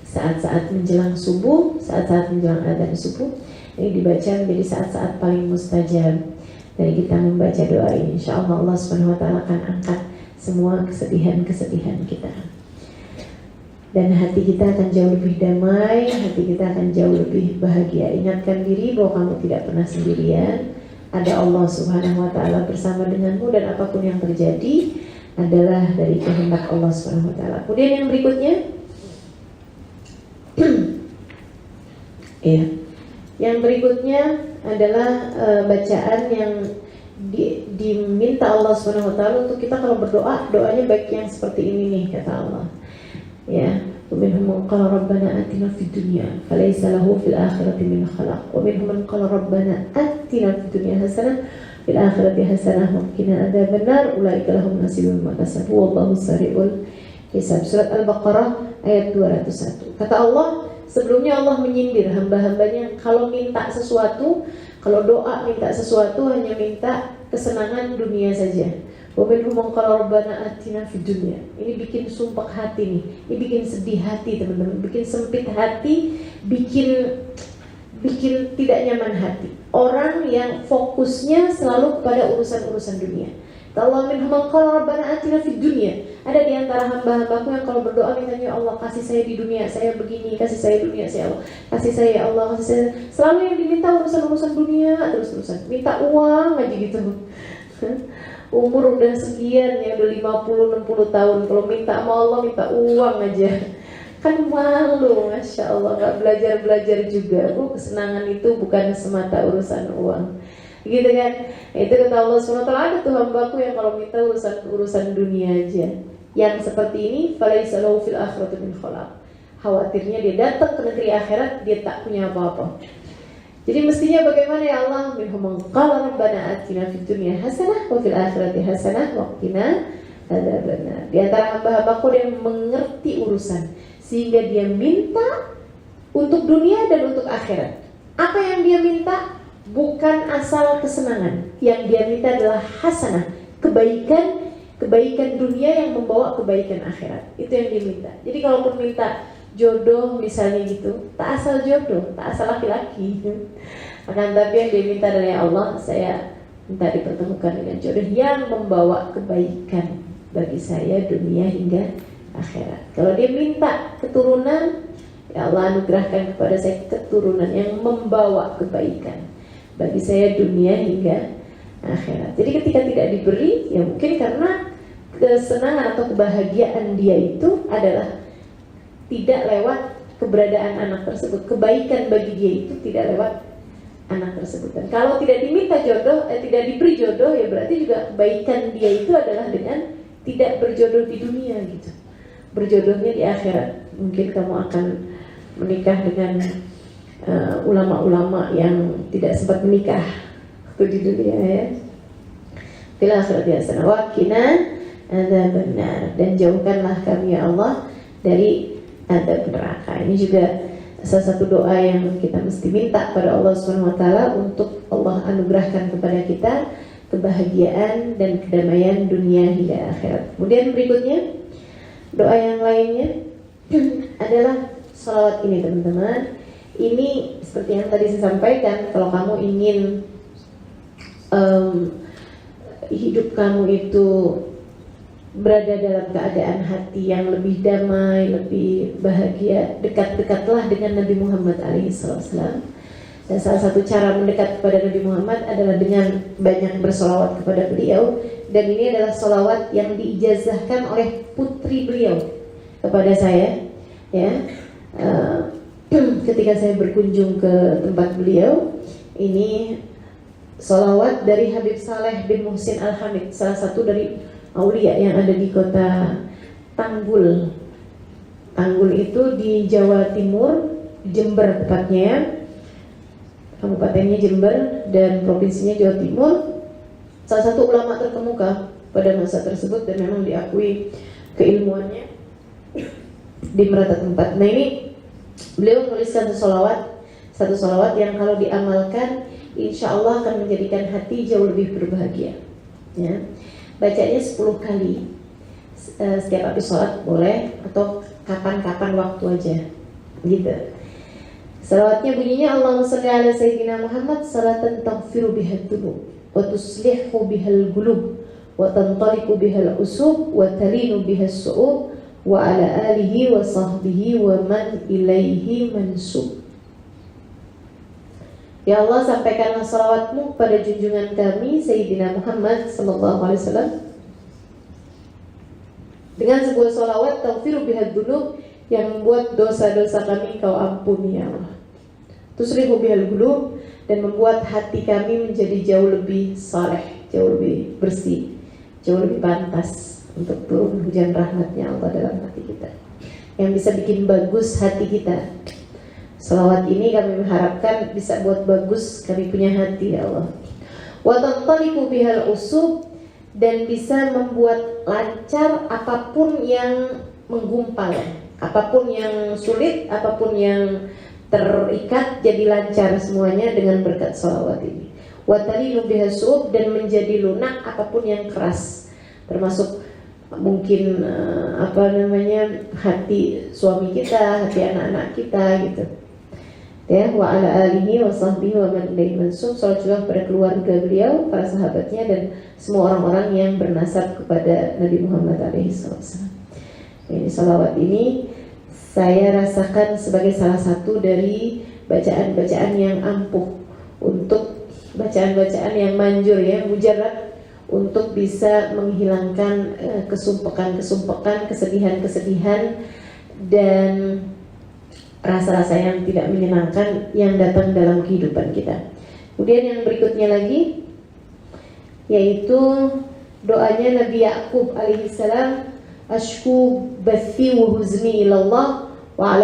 Speaker 1: saat-saat menjelang subuh, saat-saat menjelang adzan subuh. Ini dibaca menjadi saat-saat paling mustajab dari kita membaca doa ini. InsyaAllah Allah Subhanahu wa taala akan angkat semua kesedihan-kesedihan kita. Dan hati kita akan jauh lebih damai, hati kita akan jauh lebih bahagia. Ingatkan diri bahwa kamu tidak pernah sendirian. Ada Allah Subhanahu wa taala bersama denganmu, dan apapun yang terjadi adalah dari kehendak Allah Subhanahu wa taala. Kemudian yang berikutnya ya. Yang berikutnya adalah bacaan yang diminta Allah Subhanahu wa taala untuk kita kalau berdoa, doanya baik yang seperti ini nih, kata Allah. Ya, وَمِنْهُمْ مَنْ قَالَ رَبَّنَا آتِنَا فِي الدُّنْيَا فَلَيْسَ لَهُ فِي الْآخِرَةِ مِنْ خَلَقٍ وَمِنْهُمْ مَنْ قَالَ رَبَّنَا آتِنَا فِي الدُّنْيَا حَسَنَةً وَفِي الْآخِرَةِ حَسَنَةً وَقِنَا عَذَابَ النَّارِ أُولَئِكَ لَهُمْ نَصِيبٌ مِّمَّا كَسَبُوا وَاللَّهُ سَرِيعُ الْحِسَابِ. Surat Al-Baqarah ayat 201. Kata Allah, sebelumnya Allah menyindir hamba-hambanya kalau minta sesuatu, kalau doa minta sesuatu hanya minta kesenangan dunia saja. Wa minhum man qala rabbana atina fid dunya. Ini bikin sumpah hati nih. Ini bikin sedih hati teman-teman, bikin sempit hati, bikin tidak nyaman hati. Orang yang fokusnya selalu kepada urusan-urusan dunia. Allah minhum man qala rabbana atina fid dunya. Ada di antara hamba-hambaku yang kalau berdoa mintanya, Allah kasih saya di dunia, saya begini, kasih saya dunia, saya Allah, kasih saya ya Allah, kasih saya. Selalu yang diminta urusan-urusan dunia, terus-terusan. Minta uang aja gitu. Umur udah sekian ya, udah 50-60 tahun, kalau minta sama Allah minta uang aja. Kan malu, Masya Allah, gak belajar-belajar juga. Kesenangan itu bukan semata urusan uang, gitu kan. Itu kata Allah SWT, ada tuh hambaku yang kalau minta urusan dunia aja. Yang seperti ini, فَلَيْسَ لَهُ فِي الْآخِرَةِ مِنْ خَلَقٍ. Khawatirnya dia datang ke negeri akhirat, dia tak punya apa-apa. Jadi mestinya bagaimana ya Allah? Minhum man qala rabbana atina fid dunya hasanah wa fil akhirati hasanah wa qina adzabannar. Di antara hamba-hambaku yang mengerti urusan sehingga dia minta untuk dunia dan untuk akhirat. Apa yang dia minta bukan asal kesenangan. Yang dia minta adalah hasanah, kebaikan dunia yang membawa kebaikan akhirat. Itu yang dia minta. Jadi kalaupun minta jodoh misalnya gitu, tak asal jodoh, tak asal laki-laki. Akan tapi yang diminta dari Allah, saya minta dipertemukan dengan jodoh yang membawa kebaikan bagi saya dunia hingga akhirat. Kalau dia minta keturunan, ya Allah anugerahkan kepada saya keturunan yang membawa kebaikan bagi saya dunia hingga akhirat. Jadi ketika tidak diberi, ya mungkin karena kesenangan atau kebahagiaan dia itu adalah tidak lewat keberadaan anak tersebut. Kebaikan bagi dia itu tidak lewat anak tersebut. Dan kalau tidak diminta jodoh, tidak diberi jodoh, ya berarti juga kebaikan dia itu adalah dengan tidak berjodoh di dunia gitu. Berjodohnya di akhirat. Mungkin kamu akan menikah dengan ulama-ulama yang tidak sempat menikah waktu di dunia ya. Fil akhirati hasanah wa qina adzabannar. Dan jauhkanlah kami ya Allah dari adab neraka. Ini juga salah satu doa yang kita mesti minta pada Allah Subhanahu wa taala untuk Allah anugerahkan kepada kita kebahagiaan dan kedamaian dunia hingga akhirat. Kemudian berikutnya doa yang lainnya adalah salawat ini teman-teman. Ini seperti yang tadi saya sampaikan, kalau kamu ingin hidup kamu itu berada dalam keadaan hati yang lebih damai, lebih bahagia, dekat-dekatlah dengan Nabi Muhammad SAW. Dan salah satu cara mendekat kepada Nabi Muhammad adalah dengan banyak bersolawat kepada beliau. Dan ini adalah solawat yang diijazahkan oleh putri beliau kepada saya, ya. Ketika saya berkunjung ke tempat beliau, ini solawat dari Habib Saleh bin Muhsin Al-Hamid, salah satu dari aulia yang ada di kota Tanggul. Tanggul itu di Jawa Timur, Jember tepatnya. Kabupatennya Jember dan provinsinya Jawa Timur. Salah satu ulama terkemuka pada masa tersebut dan memang diakui keilmuannya di merata tempat. Nah, ini beliau menuliskan satu solawat yang kalau diamalkan insya Allah akan menjadikan hati jauh lebih berbahagia, ya. Bacanya 10 kali setiap habis sholat boleh, atau kapan-kapan waktu aja, gitu. Salawatnya bunyinya Allahumma shalli ala sayyidina Muhammad salatan taghfiru bihal dzunub wa tuslihu bihal qulub wa tantaliqu bihal usub wa talinu bihas su'ub wa ala alihi wa sahbihi wa man ilaihi mansub. Ya Allah, sampaikanlah salawatmu pada junjungan kami Sayyidina Muhammad sallallahu alaihi wasallam dengan sebuah salawat taghfiru bihal dzunub yang membuat dosa-dosa kami Kau ampuni, ya Allah. Tuslihu bihal qulub, dan membuat hati kami menjadi jauh lebih saleh, jauh lebih bersih, jauh lebih pantas untuk turun hujan rahmatnya Allah dalam hati kita, yang bisa bikin bagus hati kita. Selawat ini kami mengharapkan bisa buat bagus kami punya hati, ya Allah. Wa tantaliqu bihal usub, dan bisa membuat lancar apapun yang menggumpal, apapun yang sulit, apapun yang terikat jadi lancar semuanya dengan berkat salawat ini. Wa talinu bihas su'ub, dan menjadi lunak apapun yang keras, termasuk mungkin hati suami kita, hati anak-anak kita, gitu. Ya, wa ala alihi wa sahbihi wa man ilaihi mansub. Salat juga kepada keluarga beliau, para sahabatnya, dan semua orang-orang yang bernasab kepada Nabi Muhammad SAW. Ini salawat ini saya rasakan sebagai salah satu dari bacaan-bacaan yang ampuh, untuk bacaan-bacaan yang manjur, ya, mujarab, untuk bisa menghilangkan kesumpekan-kesumpekan, kesedihan-kesedihan, dan rasa-rasa yang tidak menyenangkan yang datang dalam kehidupan kita. Kemudian yang berikutnya lagi, yaitu doanya Nabi Ya'qub alaihissalam, ashku bathi wa huzni ilallah wa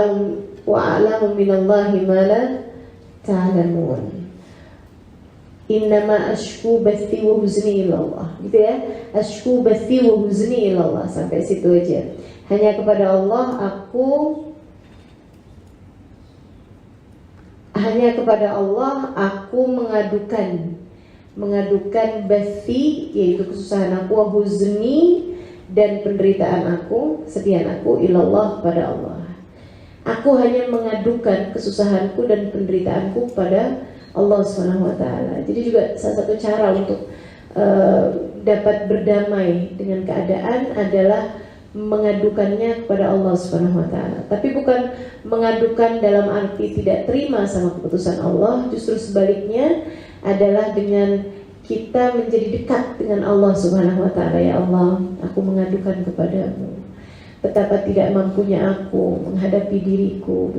Speaker 1: a'lamu minallahi ma la ta'lamun. Innama ashku bathi wa huzni ilallah, gitu ya. Ashku bathi wa huzni ilallah, sampai situ aja. Hanya kepada Allah aku mengadukan bathi, yaitu kesusahan aku, wa huzni, dan penderitaan aku, kesedihan aku, ilallah, pada Allah. Aku hanya mengadukan kesusahanku dan penderitaanku pada Allah SWT. Jadi juga salah satu cara untuk dapat berdamai dengan keadaan adalah mengadukannya kepada Allah SWT. Tapi bukan mengadukan dalam arti tidak terima sama keputusan Allah, justru sebaliknya adalah dengan kita menjadi dekat dengan Allah Subhanahu wa Ta'ala. Ya Allah, aku mengadukan kepadamu betapa tidak mampunya aku menghadapi diriku,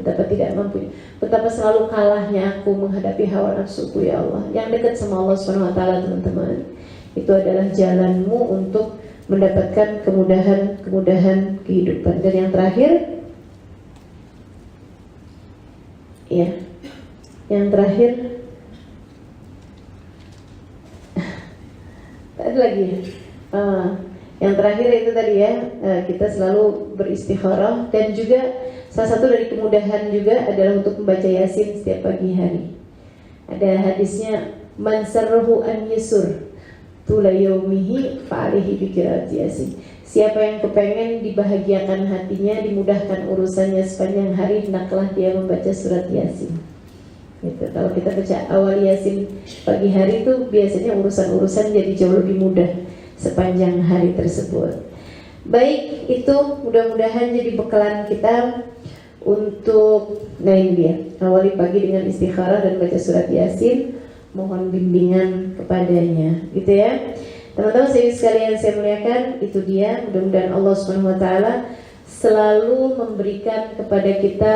Speaker 1: betapa selalu kalahnya aku menghadapi hawa nafsuku, ya Allah. Yang dekat sama Allah Subhanahu wa Ta'ala, teman-teman, itu adalah jalanmu untuk mendapatkan kemudahan kehidupan. Dan yang terakhir, ya, yang terakhir ada lagi. Yang terakhir itu tadi, ya, kita selalu beristikharah, dan juga salah satu dari kemudahan juga adalah untuk membaca Yasin setiap pagi hari. Ada hadisnya, man sarruhu an yusur tula yaumihi fa'alihi biqiraat Yasin. Siapa yang kepengen dibahagiakan hatinya, dimudahkan urusannya sepanjang hari, hendaklah dia membaca surat Yasin. Gitu. Kalau kita baca awal Yasin pagi hari itu biasanya urusan-urusan jadi jauh lebih mudah sepanjang hari tersebut. Baik, itu mudah-mudahan jadi bekalan kita untuk, nah ini dia, awali pagi dengan istikharah dan baca surat Yasin, mohon bimbingan kepadanya, gitu ya. Teman-teman sekalian saya muliakan, itu dia, mudah-mudahan Allah SWT selalu memberikan kepada kita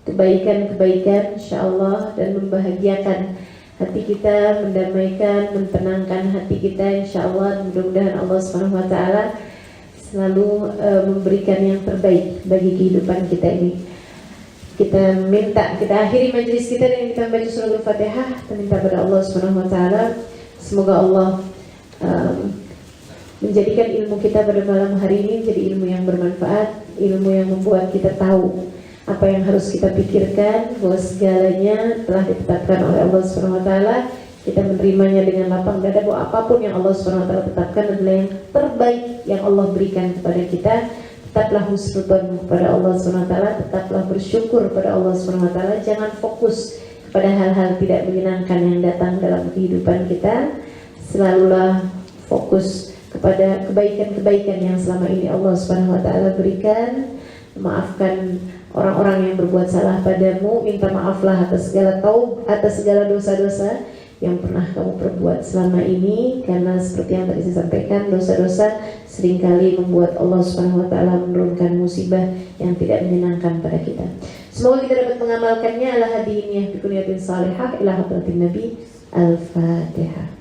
Speaker 1: kebaikan-kebaikan insyaallah dan membahagiakan hati kita, mendamaikan, mentenangkan hati kita insyaallah. Mudah-mudahan Allah SWT selalu memberikan yang terbaik bagi kehidupan kita ini. Kita minta, kita akhiri majelis kita dengan kita membaca surah Al-Fatihah. Kita minta pada Allah SWT semoga Allah menjadikan ilmu kita pada malam hari ini jadi ilmu yang bermanfaat, ilmu yang membuat kita tahu apa yang harus kita pikirkan, bahwa segalanya telah ditetapkan oleh Allah SWT. Kita menerimanya dengan lapang dada, bahwa apapun yang Allah SWT tetapkan adalah yang terbaik yang Allah berikan kepada kita. Tetaplah husnudzon kepada Allah SWT, tetaplah bersyukur kepada Allah SWT. Jangan fokus kepada hal-hal tidak menyenangkan yang datang dalam kehidupan kita. Selalulah fokus kepada kebaikan-kebaikan yang selama ini Allah SWT berikan. Maafkan orang-orang yang berbuat salah padamu, minta maaflah atas segala dosa-dosa yang pernah kamu perbuat selama ini, karena seperti yang tadi saya sampaikan, dosa-dosa seringkali membuat Allah SWT menurunkan musibah yang tidak menyenangkan pada kita. Semoga kita dapat mengamalkannya. Ala hadiniyah bi kunyatin salihah ila hadratin Nabi. Al-Fatihah.